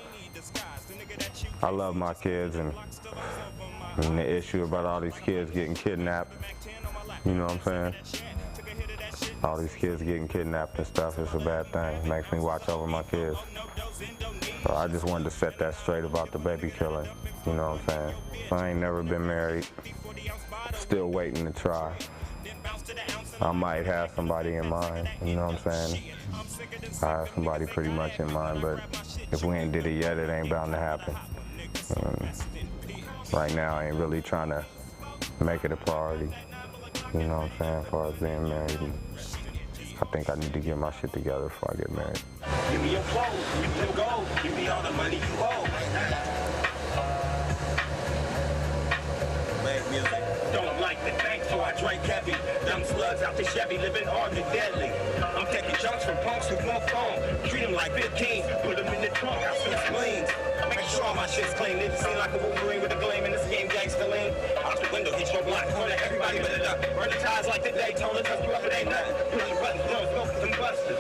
I love my kids, and the issue about all these kids getting kidnapped, you know what I'm saying? All these kids getting kidnapped and stuff is a bad thing. It makes me watch over my kids. So I just wanted to set that straight about the baby killing, you know what I'm saying? So I ain't never been married, still waiting to try. I might have somebody in mind, you know what I'm saying? I have somebody pretty much in mind, but if we ain't did it yet, it ain't bound to happen. Right now, I ain't really trying to make it a priority, you know what I'm saying, as far as being married. And I think I need to get my shit together before I get married. Give me your clothes, give me your gold, give me all the money you owe. Make music. Don't like the bank, so I drink heavy. Dumb slugs out the Chevy, living hard and deadly. I'm taking chunks from punks who won't phone. Treat them like 15, put them in the trunk, got some spleens. Make sure all my shit's clean. Didn't seem like a Wolverine with a gleam in this game, gangsta lean. Out the window, hit your block, corner, everybody with it up. Burn the ties like the Daytona, touch you up, it ain't nothing. Push the buttons, blow, smoke, some busters.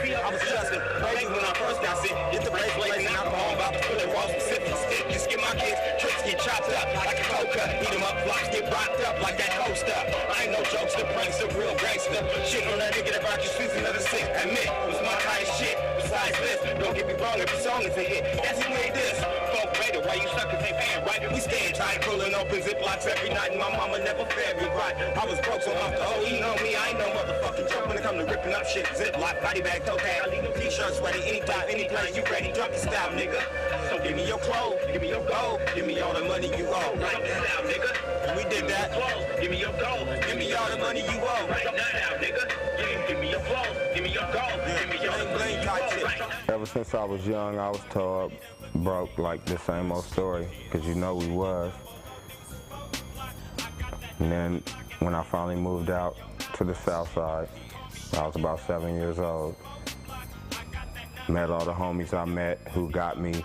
I was trusting, crazy when I first got sick. Get the race blazing alcohol, about to pull it walls with sipping stick. Just get my kids, tricks get chopped up like a cold cut. Beat them up, blocks get rocked up like that cold stuff. I ain't no jokester, pranks, a real gangster. Shit on that nigga that brought you streets another sick. Admit, it was my kind of shit. Besides this, don't get me wrong, every song is a hit. That's who made this. Folk rated, why you suckers ain't paying right? We staying tight, pulling open ziplocs every night, and my mama never fed me right. I was broke, so off the hoe, you know me, I ain't no motherfucking joke when it come to ripping up shit. Ziploc, body bag, toe tag, I leave them t-shirts ready anytime, any place you ready. Drop your style, nigga. So give me your clothes, give me your gold, give me all the money you owe. Right now, nigga. We did that. Give me your gold, give me all the money you owe. Right now, nigga. Give me your clothes, give me your gold, give me your bling type shit. Ever since I was young, I was told broke like the same old story, because you know we was. And then when I finally moved out to the south side, I was about 7 years old. Met all the homies I met who got me,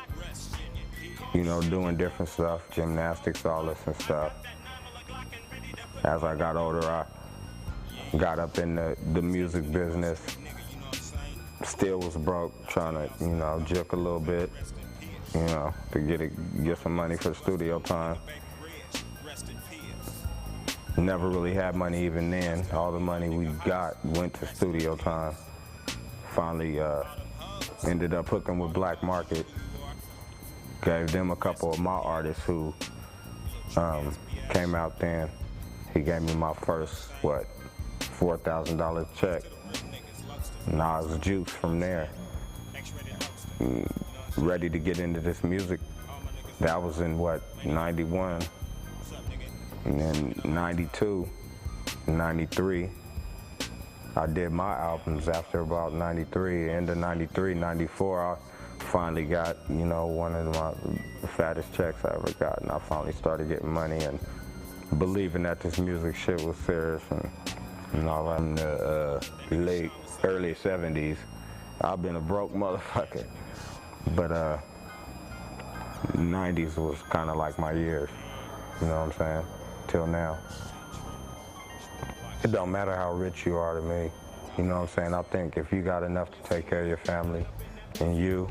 you know, doing different stuff, gymnastics, all this and stuff. As I got older, I got up in the music business. Still was broke, trying to, you know, juke a little bit, you know, to get some money for studio time. Never really had money even then. All the money we got went to studio time. Finally ended up hooking with Black Market. Gave them a couple of my artists who came out then. He gave me my first, what, $4,000 check. And I was juiced from there. Ready to get into this music. That was in, what, 91. And then 92, 93, I did my albums after about 93. End of 93, 94, I finally got, you know, one of my fattest checks I ever got. And I finally started getting money and believing that this music shit was serious. And, you know, in the early 70s, I've been a broke motherfucker. But 90s was kind of like my years, you know what I'm saying? Till now. It don't matter how rich you are to me, you know what I'm saying? I think if you got enough to take care of your family and you,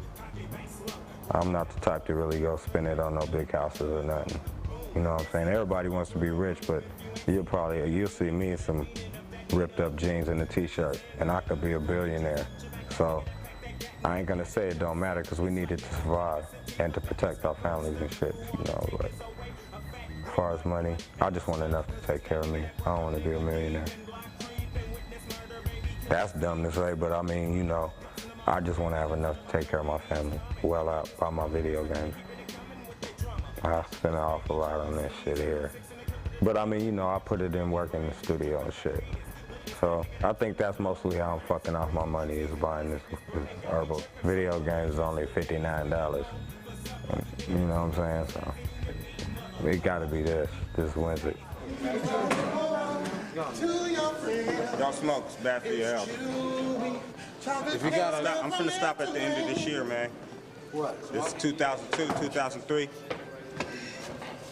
I'm not the type to really go spend it on no big houses or nothing. You know what I'm saying? Everybody wants to be rich, but you'll see me in some ripped up jeans and a t-shirt, and I could be a billionaire. So I ain't gonna say it don't matter, because we need it to survive and to protect our families and shit, you know, but as far as money, I just want enough to take care of me. I don't want to be a millionaire. That's dumb to say, but I mean, you know, I just want to have enough to take care of my family well out by my video games. I spend an awful lot on this shit here. But I mean, you know, I put it in work in the studio and shit. So I think that's mostly how I'm fucking off my money, is buying this herbal. Video games is only $59. You know what I'm saying? So it gotta be this wins it. Y'all smoke, it's bad for your health. If you got I'm finna stop at the end of this year, man. What? It's 2002, 2003.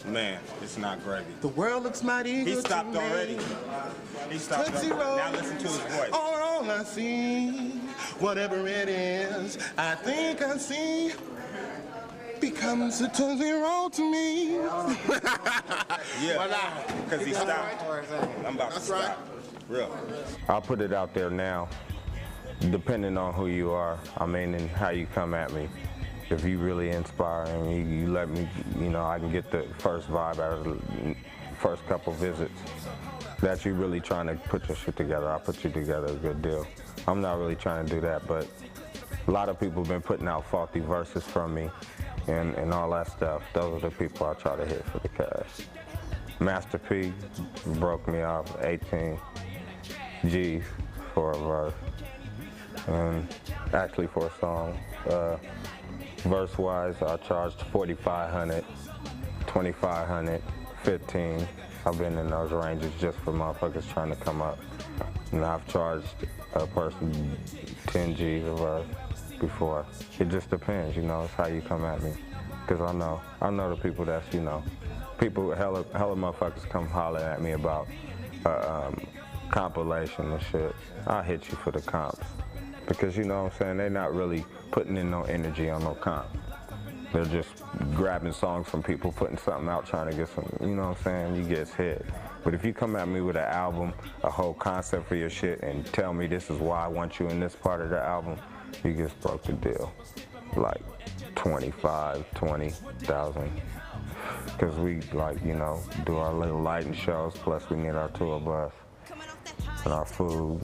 Man, it's not gravy. The world looks mighty good. He stopped already. He stopped already. Now listen to his voice. All I see, whatever it is, I think I see, becomes a Tootsie Roll to me. Yeah, because he stopped. I'm about to stop. Real. I'll put it out there now, depending on who you are, I mean, and how you come at me. If you really inspire and you let me, you know, I can get the first vibe out of the first couple visits. that you really trying to put your shit together, I'll put you together a good deal. I'm not really trying to do that, but a lot of people have been putting out faulty verses from me and all that stuff. Those are the people I try to hit for the cash. Master P broke me off 18 G's for a verse, and actually for a song. Verse-wise, I charged 4,500, 2,500, 15. I've been in those ranges just for motherfuckers trying to come up. And I've charged a person 10 G's a verse before. It just depends, you know, it's how you come at me. Because I know the people that's, you know, people, hella motherfuckers come holler at me about compilation and shit. I'll hit you for the comps. Because, you know what I'm saying, they're not really putting in no energy on no comp. They're just grabbing songs from people, putting something out, trying to get some, you know what I'm saying, you get hit. But if you come at me with an album, a whole concept for your shit, and tell me this is why I want you in this part of the album, you just broke the deal. Like 25, 20,000. Because we, like, you know, do our little lighting shows, plus we need our tour bus and our food.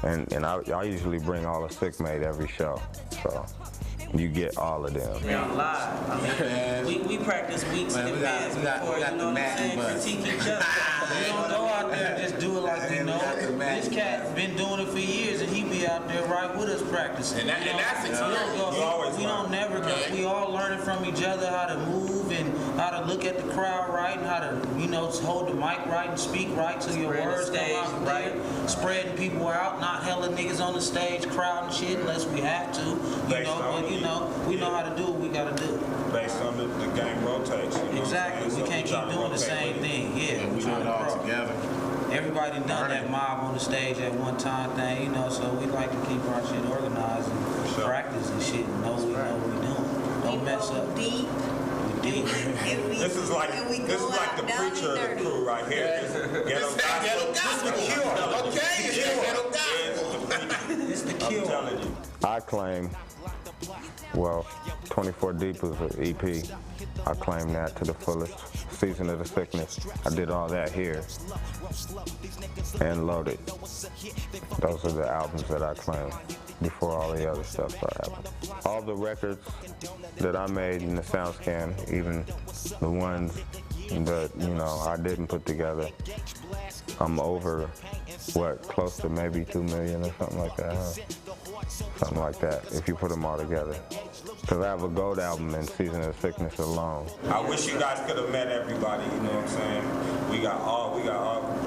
And I usually bring all the sick made every show, so you get all of them. We on live. I mean, we practice weeks in advance before, you know what I'm saying, critique each other. We don't go out there and just do it like we know. This cat's been doing it for years, and he be out there right with us practicing. And that's experience. We don't never go. We all learning from each other how to move and how to look at the crowd right, and how to, you know, hold the mic right and speak right so your words come out right. Spreading people out, not hella niggas on the stage crowding shit unless we have to. You know, but you know, we know how to do what we gotta do. Based on the game rotates. You know exactly. We can't keep doing the same thing. Yeah, we do it all together. Everybody done that mob on the stage at one time thing, you know, so we like to keep our shit organized and practice and shit and know we know what we doing. Don't mess up. Deep. This is like the preacher of the crew right here. Ghetto gospel. Okay, it's ghetto gospel. It's the cure. I'm telling you. I claim, well, 24 Deep was an EP. I claim that to the fullest. Season of the Sickness, I did all that here. And Loaded. Those are the albums that I claim before all the other stuff started happening. All the records that I made in the SoundScan, even the ones that, you know, I didn't put together, I'm over, what, close to maybe 2 million or something like that, huh? Something like that, if you put them all together. Because I have a gold album in Season of Sickness alone. I wish you guys could have met everybody, you know what I'm saying? We got all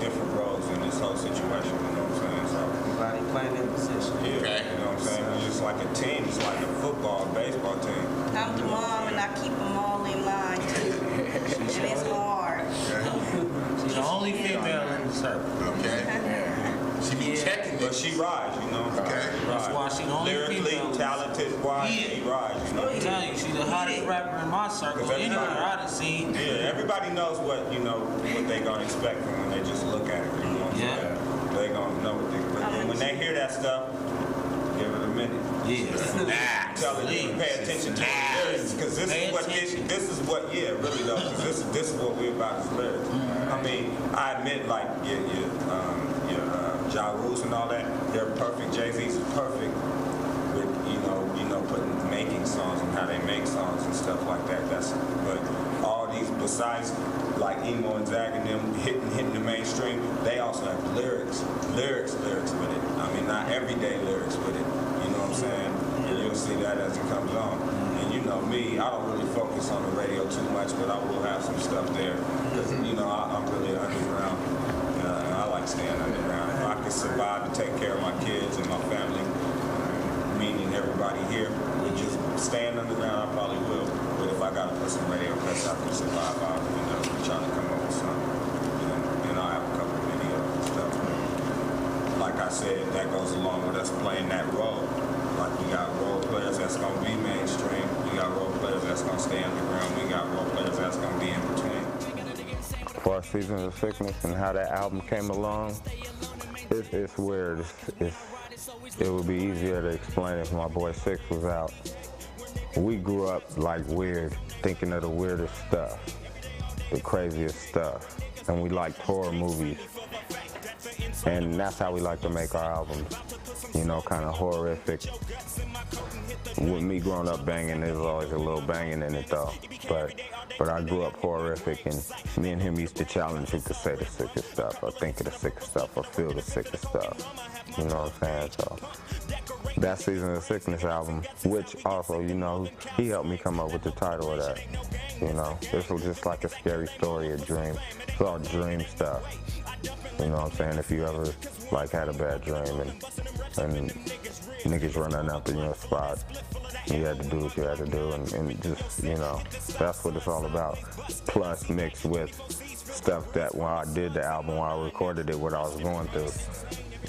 different roles in this whole situation, you know what I'm saying? So everybody playing their position. Yeah, okay. You know what I'm saying? We're just like a team, it's like a football, baseball team. I'm the mom and I keep them all in line too. And it's hard. She's the only female in the circle. Okay. She be checking it. But she rides, you know? Okay. That's why she the only lyrically female. Talented, wise, she rides, you know? I'm telling you, she's the hottest rapper in my circle. Anywhere I done seen. Yeah, everybody knows what, you know, what they gonna expect when they just look at it, you know what I'm saying? They gonna know what they, but when they hear that stuff, give it a minute. Yeah. Telling you to pay attention to the lyrics, because this is what, yeah, really though, because this is what we're about as lyrics. I mean, I admit, like, your Ja Rules and all that, they're perfect. Jay-Z's is perfect with, making songs and how they make songs and stuff like that. But all these, besides like Emo and Zag and them hitting the mainstream, they also have lyrics with it. I mean, not everyday lyrics with it. You know what I'm saying? And you'll see that as it comes on. And you know me, I don't really focus on the radio too much, but I will have some stuff there. Because, I'm really underground. And I like staying underground. If I could survive to take care of my kids and my family, meaning everybody here, with just staying underground, I probably will. But if I got to put some radio cuts out to survive, I'll be trying to come up with something. And I'll have a couple of videos and stuff. Like I said, that goes along with us playing that role. Like we got role players that's going to be mainstream. We got role players that's going to stay underground. We got role players that's going to be in between. For Season of Sickness and how that album came along, it's weird. It would be easier to explain if my boy Six was out. We grew up like weird, thinking of the weirdest stuff, the craziest stuff. And we liked horror movies. And that's how we like to make our albums, you know, kind of horrific. With me growing up banging, there's always a little banging in it though. But I grew up horrific, and me and him used to challenge who could say the sickest stuff, or think of the sickest stuff, or feel the sickest stuff. You know what I'm saying? So that Season of Sickness album, which also, you know, he helped me come up with the title of that. You know, this was just like a scary story, a dream. It's all dream stuff. You know what I'm saying? If you ever like had a bad dream and niggas running up in your spot, you had to do what you had to do, and just, you know, that's what it's all about. Plus mixed with stuff that when I did the album, when I recorded it, what I was going through,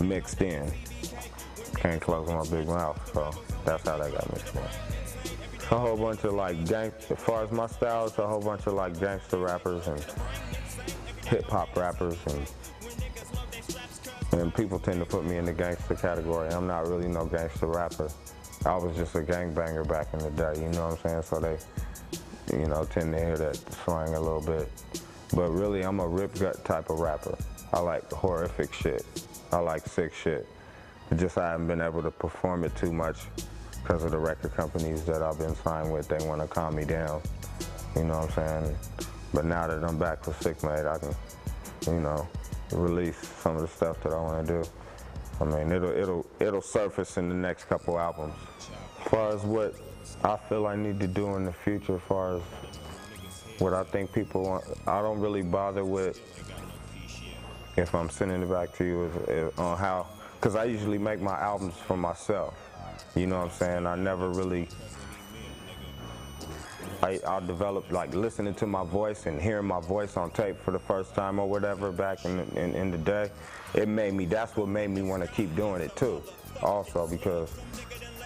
mixed in. Can't close my big mouth, so that's how that got mixed in. It's a whole bunch of like as far as my style, it's a whole bunch of like gangster rappers and hip hop rappers, and people tend to put me in the gangster category. I'm not really no gangster rapper. I was just a gangbanger back in the day, you know what I'm saying? So they, you know, tend to hear that slang a little bit. But really, I'm a rip gut type of rapper. I like horrific shit. I like sick shit. Just I haven't been able to perform it too much because of the record companies that I've been signed with. They want to calm me down, you know what I'm saying? But now that I'm back with Sick Made, I can, you know, release some of the stuff that I want to do. I mean, it'll surface in the next couple albums. As far as what I feel I need to do in the future, as far as what I think people want, I don't really bother with, if I'm sending it back to you, is on how, because I usually make my albums for myself. You know what I'm saying? I never really, I'll develop like listening to my voice and hearing my voice on tape for the first time or whatever back in the day. That's what made me want to keep doing it too. Also because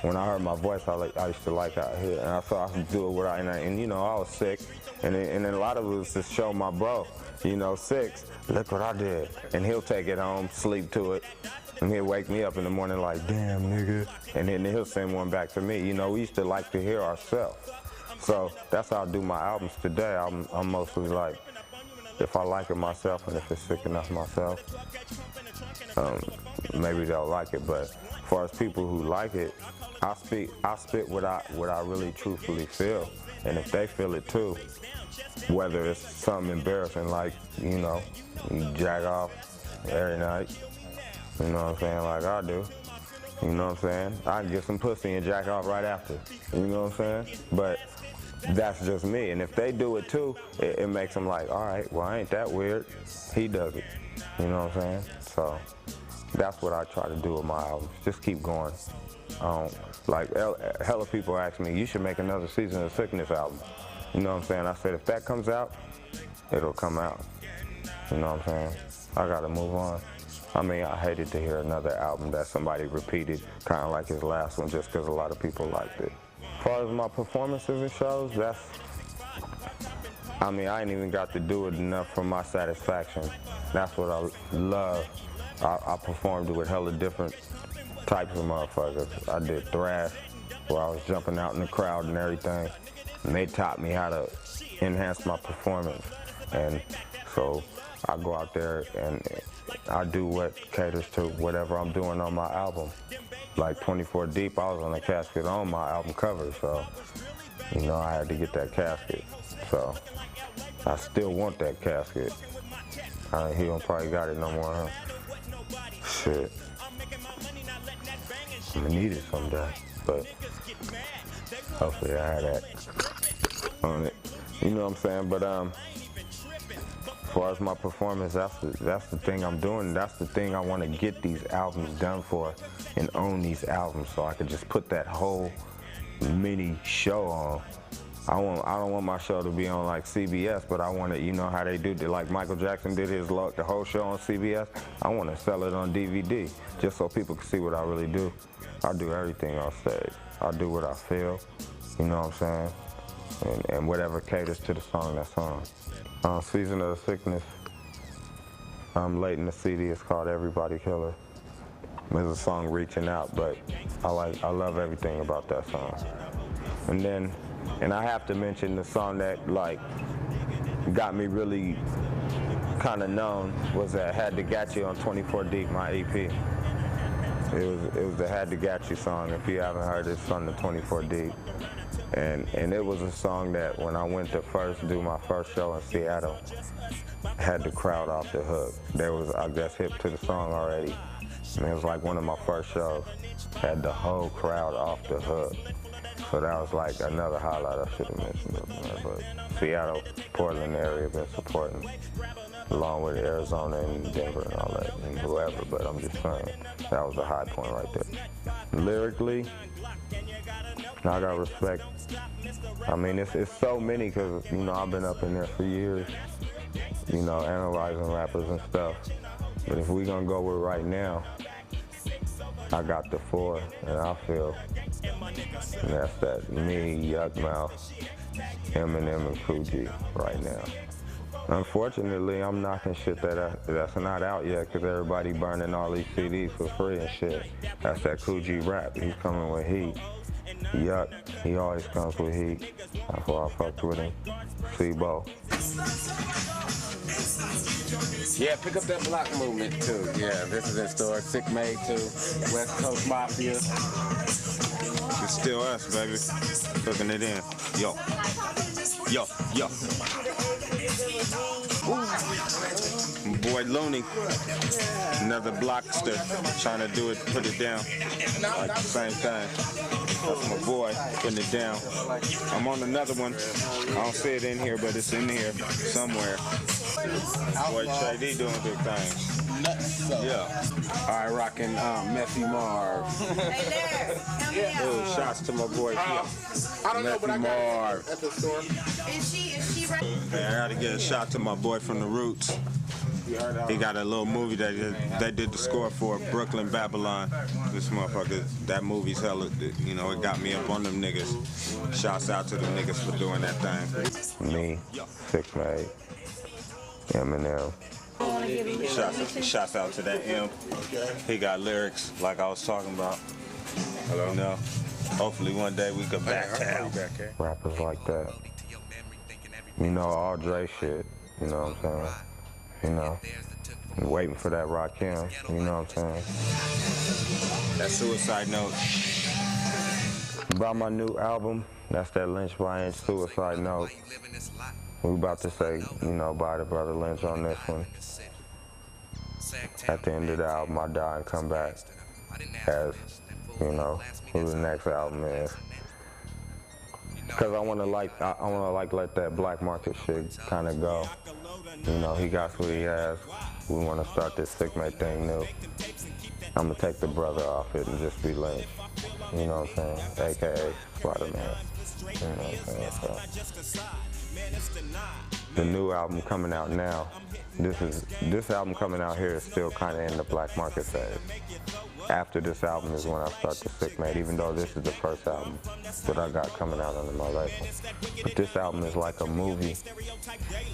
when I heard my voice, I used to like out here, and I thought I could do it and you know, I was sick, and then a lot of it was to show my bro, you know, Six, look what I did, and he'll take it home, sleep to it, and he'll wake me up in the morning like, damn nigga, and then he'll send one back to me. You know, we used to like to hear ourselves. So that's how I do my albums today. I'm mostly like, if I like it myself and if it's sick enough myself, maybe they'll like it. But as far as people who like it, I spit what I really truthfully feel. And if they feel it too, whether it's something embarrassing like, you know, you jack off every night, you know what I'm saying, like I do. You know what I'm saying? I can get some pussy and jack off right after. You know what I'm saying? But that's just me. And if they do it too, it makes them like, all right, well, I ain't that weird. He does it. You know what I'm saying? So that's what I try to do with my albums. Just keep going. Like hella people ask me, you should make another Season of Sickness album. You know what I'm saying? I said, if that comes out, it'll come out. You know what I'm saying? I gotta move on. I mean, I hated to hear another album that somebody repeated, kind of like his last one, just because a lot of people liked it. As far as my performances and shows, I mean, I ain't even got to do it enough for my satisfaction. That's what I love. I performed with hella different types of motherfuckers. I did thrash, where I was jumping out in the crowd and everything, and they taught me how to enhance my performance. And so I go out there and I do what caters to whatever I'm doing on my album. Like 24 Deep, I was on the casket on my album cover, so, you know, I had to get that casket. So I still want that casket. He don't probably got it no more, huh? Shit. I'm gonna need it someday, but hopefully I have that on it. You know what I'm saying? But as far as my performance, that's the thing I'm doing. That's the thing I want to get these albums done for, and own these albums, so I could just put that whole mini show on. I don't want my show to be on like CBS, but I want it, you know how they do, like Michael Jackson did the whole show on CBS. I want to sell it on DVD, just so people can see what I really do. I do everything on stage. I do what I feel, you know what I'm saying? And whatever caters to the song that's on. Season of Sickness, I'm late in the CD, it's called Everybody Killer. There's a song Reaching Out, but I love everything about that song. And I have to mention the song that, like, got me really kind of known was that Had to Got You on 24 Deep, my EP. It was the Had to Got You song. If you haven't heard it, it's on the 24 Deep. And it was a song that when I went to do my first show in Seattle, had the crowd off the hook. They was, I guess, hip to the song already. And it was like one of my first shows. Had the whole crowd off the hook. So that was like another highlight I should have mentioned. But Seattle, Portland area been supporting, along with Arizona and Denver and all that, and whoever. But I'm just saying, that was a high point right there. Lyrically, I got respect. I mean, it's so many because, you know, I've been up in there for years, you know, analyzing rappers and stuff. But if we gonna go with right now, I got the 4, and I feel, and that's that me, Yuck Mouth, Eminem, and Coogee right now. Unfortunately, I'm knocking shit that's not out yet because everybody burning all these CDs for free and shit. That's that Coogee rap. He's coming with heat. Yuck, he always comes with heat. That's why I fucked with him. Sebo. Yeah, pick up that block movement too. Yeah, this is in store. Sick Made too. West Coast Mafia. It's still us, baby. Cooking it in. Yo. Yo, yo. Boy Looney. Another blockster. Trying to do it, put it down. Like the same thing. That's my boy, putting it down. I'm on another one. I don't see it in here, but it's in here somewhere. Boy Trey D doing big things. Yeah. All right, rocking Messy Marv. Ooh, shouts to my boy. I don't know, but I got it at the store. Is she ready? Hey, I gotta get a shout to my boy from the Roots. He got a little movie that they did the score for, Brooklyn Babylon. This motherfucker, that movie's hella, you know, it got me up on them niggas. Shouts out to the niggas for doing that thing. Me, Sick Made, Eminem. Shouts out to that M. He got lyrics like I was talking about. Hello. You know, hopefully one day we could back town. Rappers like that. You know, all Dre shit, you know what I'm saying? You know, waiting for that Rakim, you know what I'm saying? That Suicide Note. About my new album, that's that Lynch by Inch Suicide Note. We about to say, you know, bye to Brother Lynch on this one. At the end of the album, I die and come back as, you know, who the next album is. Cause I wanna let that black market shit kinda go. You know, he got what he has. We wanna start this Sick Made thing new. I'm gonna take the brother off it and just be Lynch. You know what I'm saying? AKA Spider-Man. You know what I'm saying? So, the new album coming out now, this album coming out here is still kinda in the black market phase. After this album is when I start the Sick Made, even though this is the first album that I got coming out under my label. But this album is like a movie.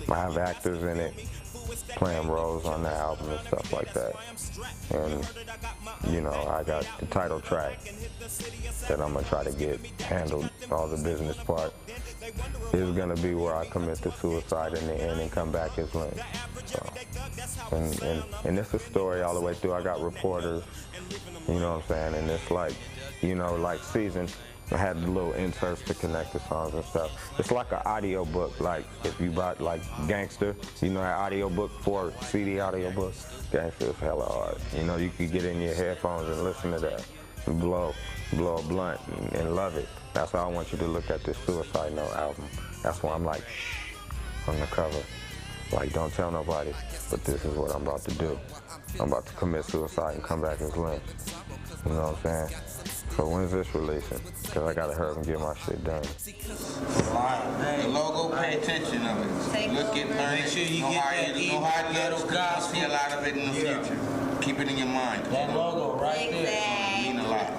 I have actors in it playing roles on the album and stuff like that. And, you know, I got the title track that I'm gonna try to get handled, all the business part. Is gonna be where I commit to suicide in the end and come back as Lynch. So, and it's a story all the way through. I got reporters, you know what I'm saying? And it's like, you know, like Season, I had the little inserts to connect the songs and stuff. It's like an audio book, like if you bought like Gangster, you know that audio book, 4 CD audio book? Gangster is hella hard. You know, you could get in your headphones and listen to that and blow a blunt and love it. That's how I want you to look at this Suicide Note album. That's why I'm like, shh, on the cover. Like, don't tell nobody, but this is what I'm about to do. I'm about to commit suicide and come back as Lynch. You know what I'm saying? So when's this releasing? Because I got to hurry and get my shit done. The logo, pay attention of it. Look at, learn Make sure you know get how that you know how it Ghetto looks, gospel. see a lot of it in the future. Keep it in your mind. That logo right there. Mean a lot.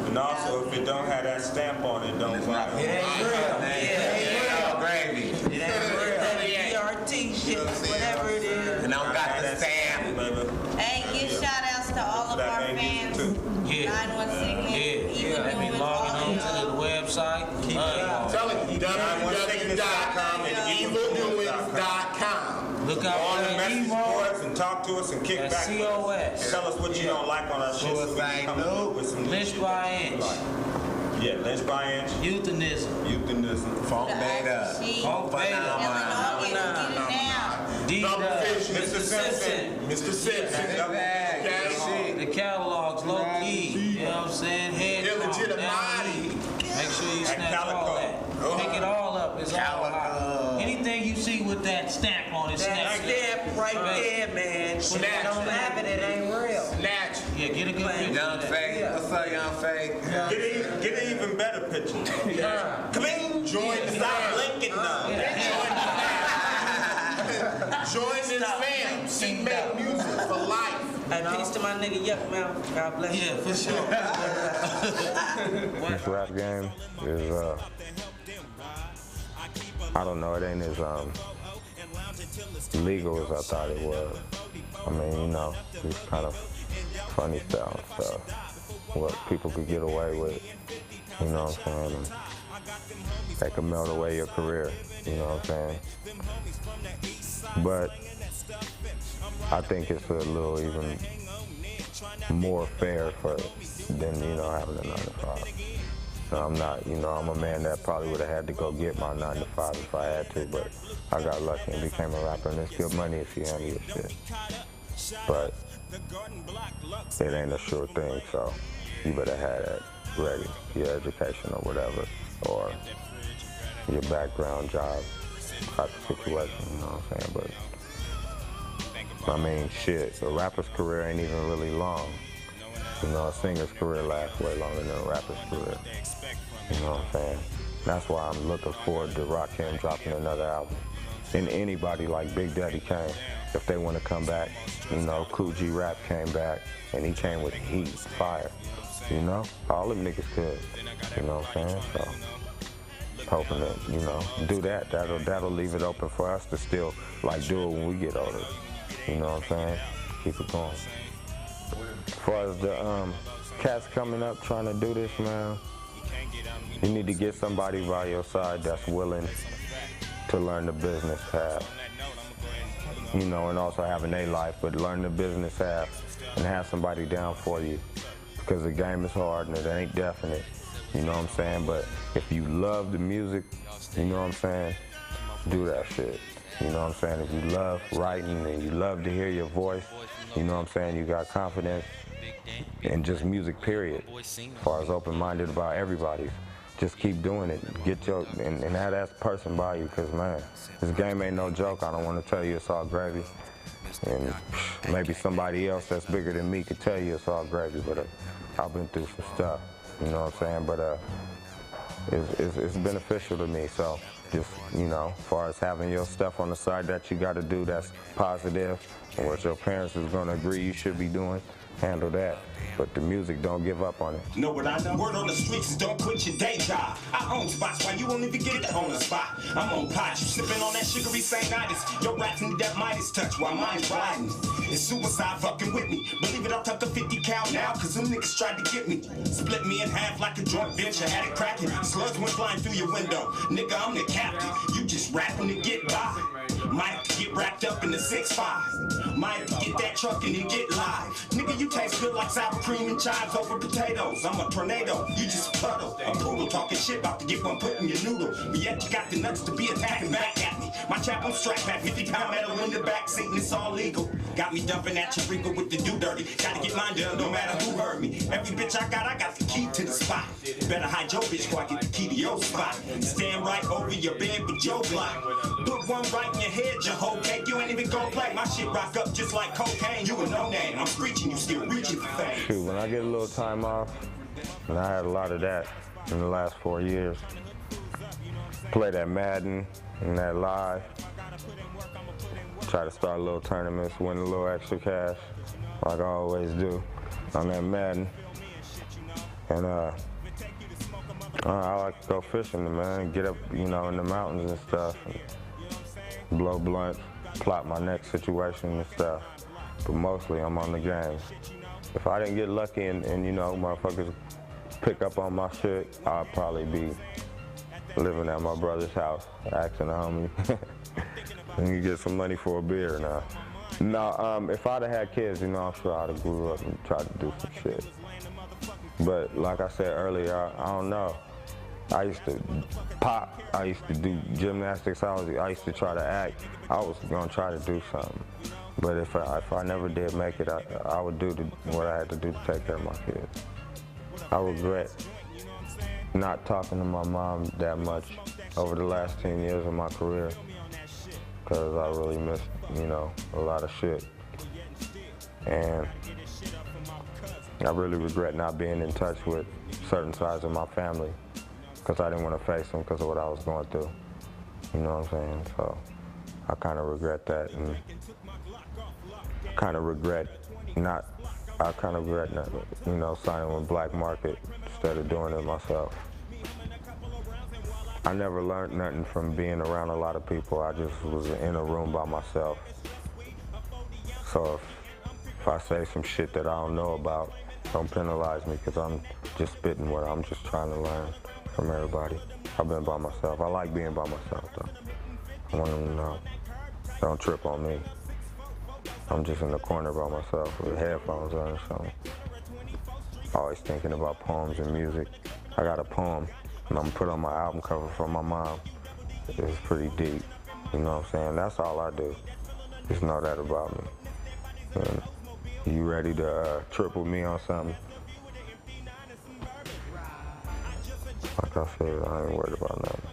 And also, if it don't have that stamp on it, don't buy it. It ain't real. Yeah, gravy. It ain't real. That DRT shit, whatever it is. And I don't got the stamp. Hey, give shout outs to all of our fans. Yeah. 916. Yeah. Let me log on to the website. Tell him, you done 916.com and Evil doing Look out on for the that message emo. boards and talk to us and kick That's back. COS. Tell us what you don't like on our shit. So we can come up with some Lynch by inch. Yeah, Lynch by inch. Euthanism. Funk beta. Funk beta. Mr. Simpson. Mr. Simpson. The catalogs, low key. You know what I'm saying? Head Illegitimati. Make sure you snatch all that. Pick it all up. It's all hot. Anything you see with that stamp on it, snatch it. Right there, man. Snatch. Don't have it, it ain't real. Snatch. Yeah, get a good picture. Young Fake. What's up, Young Fake? Get an even better picture. Come in. Join the Stop blinking now. Join this fam. She make music for life. Hey, peace to my nigga Yuck, man. God bless you. Yeah, for sure. This rap game is, I don't know, it ain't as legal as I thought it was. I mean, you know, it's kind of funny style stuff, what people could get away with, you know what I'm saying? That could melt away your career, you know what I'm saying? But I think it's a little even more fair than, you know, having a 9-to-5. So I'm not, you know, I'm a man that probably would have had to go get my 9-to-5 if I had to, but I got lucky and became a rapper, and it's good money if you handle your shit. But it ain't a sure thing, so you better have that ready, your education or whatever, or your background job type of situation, you know what I'm saying? But I mean, shit, a rapper's career ain't even really long. You know, a singer's career lasts way longer than a rapper's career. You know what I'm saying? That's why I'm looking forward to Rakim dropping another album. And anybody like Big Daddy Kane, if they want to come back, you know, Cool G Rap came back, and he came with heat, fire. You know, all them niggas could. You know what I'm saying? So, hoping to, you know, do that. That'll leave it open for us to still, like, do it when we get older. You know what I'm saying? Keep it going. As far as the cats coming up trying to do this, man, you need to get somebody by your side that's willing to learn the business path. You know, and also having a life, but learn the business path and have somebody down for you. Because the game is hard and it ain't definite. You know what I'm saying? But if you love the music, you know what I'm saying, do that shit. You know what I'm saying? If you love writing and you love to hear your voice, you know what I'm saying, you got confidence in just music, period. As far as open-minded about everybody, just keep doing it. Get your, and have that person by you, because, man, this game ain't no joke. I don't want to tell you it's all gravy. And maybe somebody else that's bigger than me could tell you it's all gravy, but I've been through some stuff, you know what I'm saying? But it's beneficial to me, so just, you know, as far as having your stuff on the side that you got to do that's positive, and what your parents is going to agree you should be doing, handle that. But the music, don't give up on it. Know what I know? Word on the streets is don't quit your day job. I own spots while you won't even get to own a spot. I'm on pot, you sipping on that sugary St-Itis. Your raps need that Midas touch while mine's riding. It's suicide fucking with me. Believe it, I'll tuck the 50 cal now, cause them niggas tried to get me. Split me in half like a joint venture, had it cracking. Slugs went flying through your window. Nigga, I'm the captain. You just rapping to get by. Might have to get wrapped up in the 6-5. Might have to get that truck and then get live. Nigga, you taste good like sour cream and chives over potatoes. I'm a tornado, you just a puddle. A poodle talking shit about to get one put in your noodle. But yet you got the nuts to be attacking back at me. My chap on strap at 50-pound metal in the back seat and it's all legal. Got me dumping at your Rico with the do dirty. Gotta get mine done no matter who heard me. Every bitch I got the key to the spot. Better hide your bitch before I get the key to your spot. Stand right over your bed with your block. Put one right in your head, your whole cake. You ain't even gon' play. My shit rock up just like cocaine. You a no name. I'm screeching, you still reaching for fame. Shoot, when I get a little time off, and I had a lot of that in the last 4 years, play that Madden and that live, try to start little tournaments, win a little extra cash, like I always do on that Madden. And I like to go fishing, man, get up, you know, in the mountains and stuff, and blow blunts, plot my next situation and stuff. But mostly I'm on the game. If I didn't get lucky and you know, motherfuckers pick up on my shit, I'd probably be living at my brother's house, asking a homie. And you get some money for a beer now. No, if I'd have had kids, you know, I'm sure I'd have grew up and tried to do some shit. But like I said earlier, I don't know. I used to pop, I used to do gymnastics, I used to try to act. I was gonna try to do something. But if I never did make it, I would do what I had to do to take care of my kids. I regret not talking to my mom that much over the last 10 years of my career, because I really missed, you know, a lot of shit. And I really regret not being in touch with certain sides of my family, because I didn't want to face them because of what I was going through. You know what I'm saying? So I kind of regret that, and I kind of regret not, you know, signing with Black Market instead of doing it myself. I never learned nothing from being around a lot of people. I just was in a room by myself. So if I say some shit that I don't know about, don't penalize me, because I'm just spitting what I'm just trying to learn from everybody. I've been by myself. I like being by myself, though. I want them to know. Don't trip on me. I'm just in the corner by myself with headphones on or something. Always thinking about poems and music. I got a poem, and I'm gonna put on my album cover for my mom. It's pretty deep, you know what I'm saying? That's all I do. Just know that about me. And you ready to trip with me on something? Like I said, I ain't worried about nothing.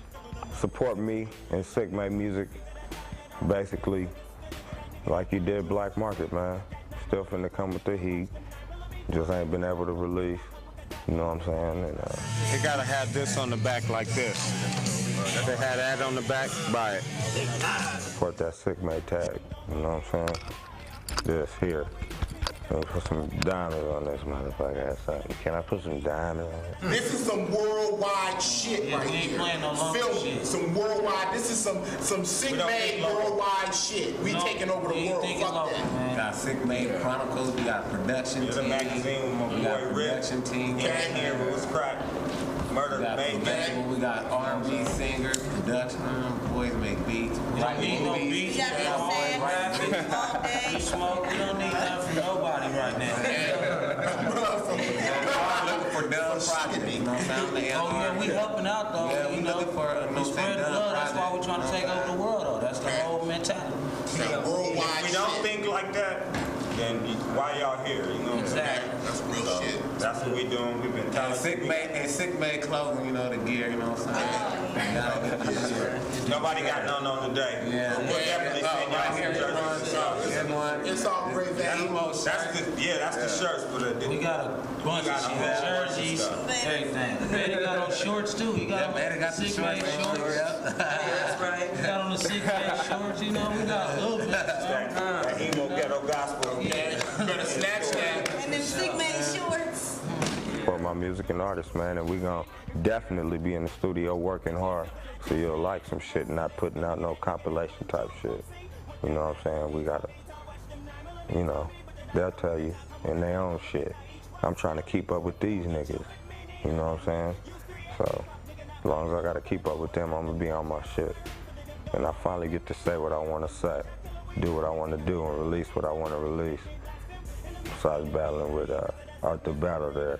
Support me and Sick Make Music, basically, like you did Black Market, man. Still finna come with the heat. Just ain't been able to release. You know what I'm saying? And, They gotta have this on the back like this. If they had that on the back, buy it. Support that Sick Make tag. You know what I'm saying? This here. So put some diamonds on this motherfucker or something. Can I put some diamonds on it? This is some worldwide shit right here. Feel me? Some worldwide. This is some Sick Made worldwide shit. We taking over the world. Fuck that. We got Sick Made Chronicles. We got production team. There's a magazine with my boy Rick. Production team. Came here with his crack. Murder made. We got R&B singers, production. Boys make beats. We don't need no beats. We got beats all day. We smoke. We don't need nothing from nobody right now. Looking for dub projects. You know what I'm saying? Oh yeah, we helping out though. Yeah, we looking for we spread the blood. That's why we trying to take over the world though. That's the whole mentality. Worldwide If we don't think like that, then why y'all here? You know what I'm saying? That's real shit. That's what we doing. We've been telling Sick Made clothing, you know, the gear, you know what I'm saying? Nobody got none on today. Yeah. We'll definitely send y'all some jerseys. It's all great value. That's the shirts for the. We got a bunch of shit, jerseys, everything. Betty got on shorts too. He got on Sick Made shorts. That's right. We got on the Sick Made shorts. You know, we got a little bit. That emo ghetto gospel. Yeah, better snatch that. And them Sick Made shorts. For my music and artists, man, and we gonna definitely be in the studio working hard, so you'll like some shit and not putting out no compilation type shit. You know what I'm saying? We gotta, you know, they'll tell you in their own shit. I'm trying to keep up with these niggas. You know what I'm saying? So as long as I gotta keep up with them, I'm gonna be on my shit. And I finally get to say what I wanna say, do what I wanna do, and release what I wanna release. Besides battling with Arthur Battle there.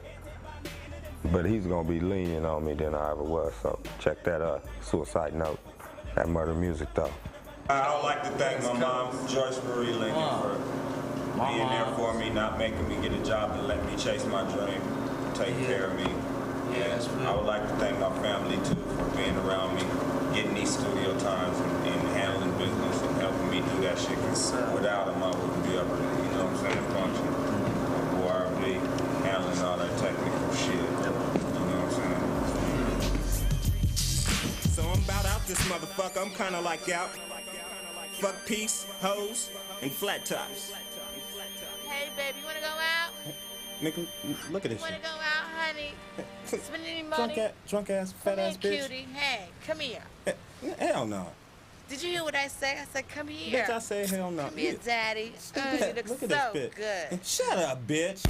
But he's gonna be lenient on me than I ever was, so check that Suicide Note, that Murder Music though. I would like to thank my mom, Joyce Marie Lincoln, for being there for me, not making me get a job and letting me chase my dream, take care of me. And I would like to thank my family too for being around me, getting these studio times and handling business and helping me do that shit. 'Cause without them, I wouldn't be able to, you know what I'm saying, function. Or R&B, handling all that technical shit. So I'm about out this motherfucker, I'm kinda like out. Fuck peace, hoes, and flat tops. Hey, baby, you wanna go out? Nigga, look at this Wanna shit. go out, honey? Spend any money? Drunk ass, fat Come ass here, bitch. cutie. Hey, come here. Hell no. Did you hear what I said? I said, come here. Bitch, I said hell no. Come here, daddy. You look Look at so this bitch. good. Shut up, bitch.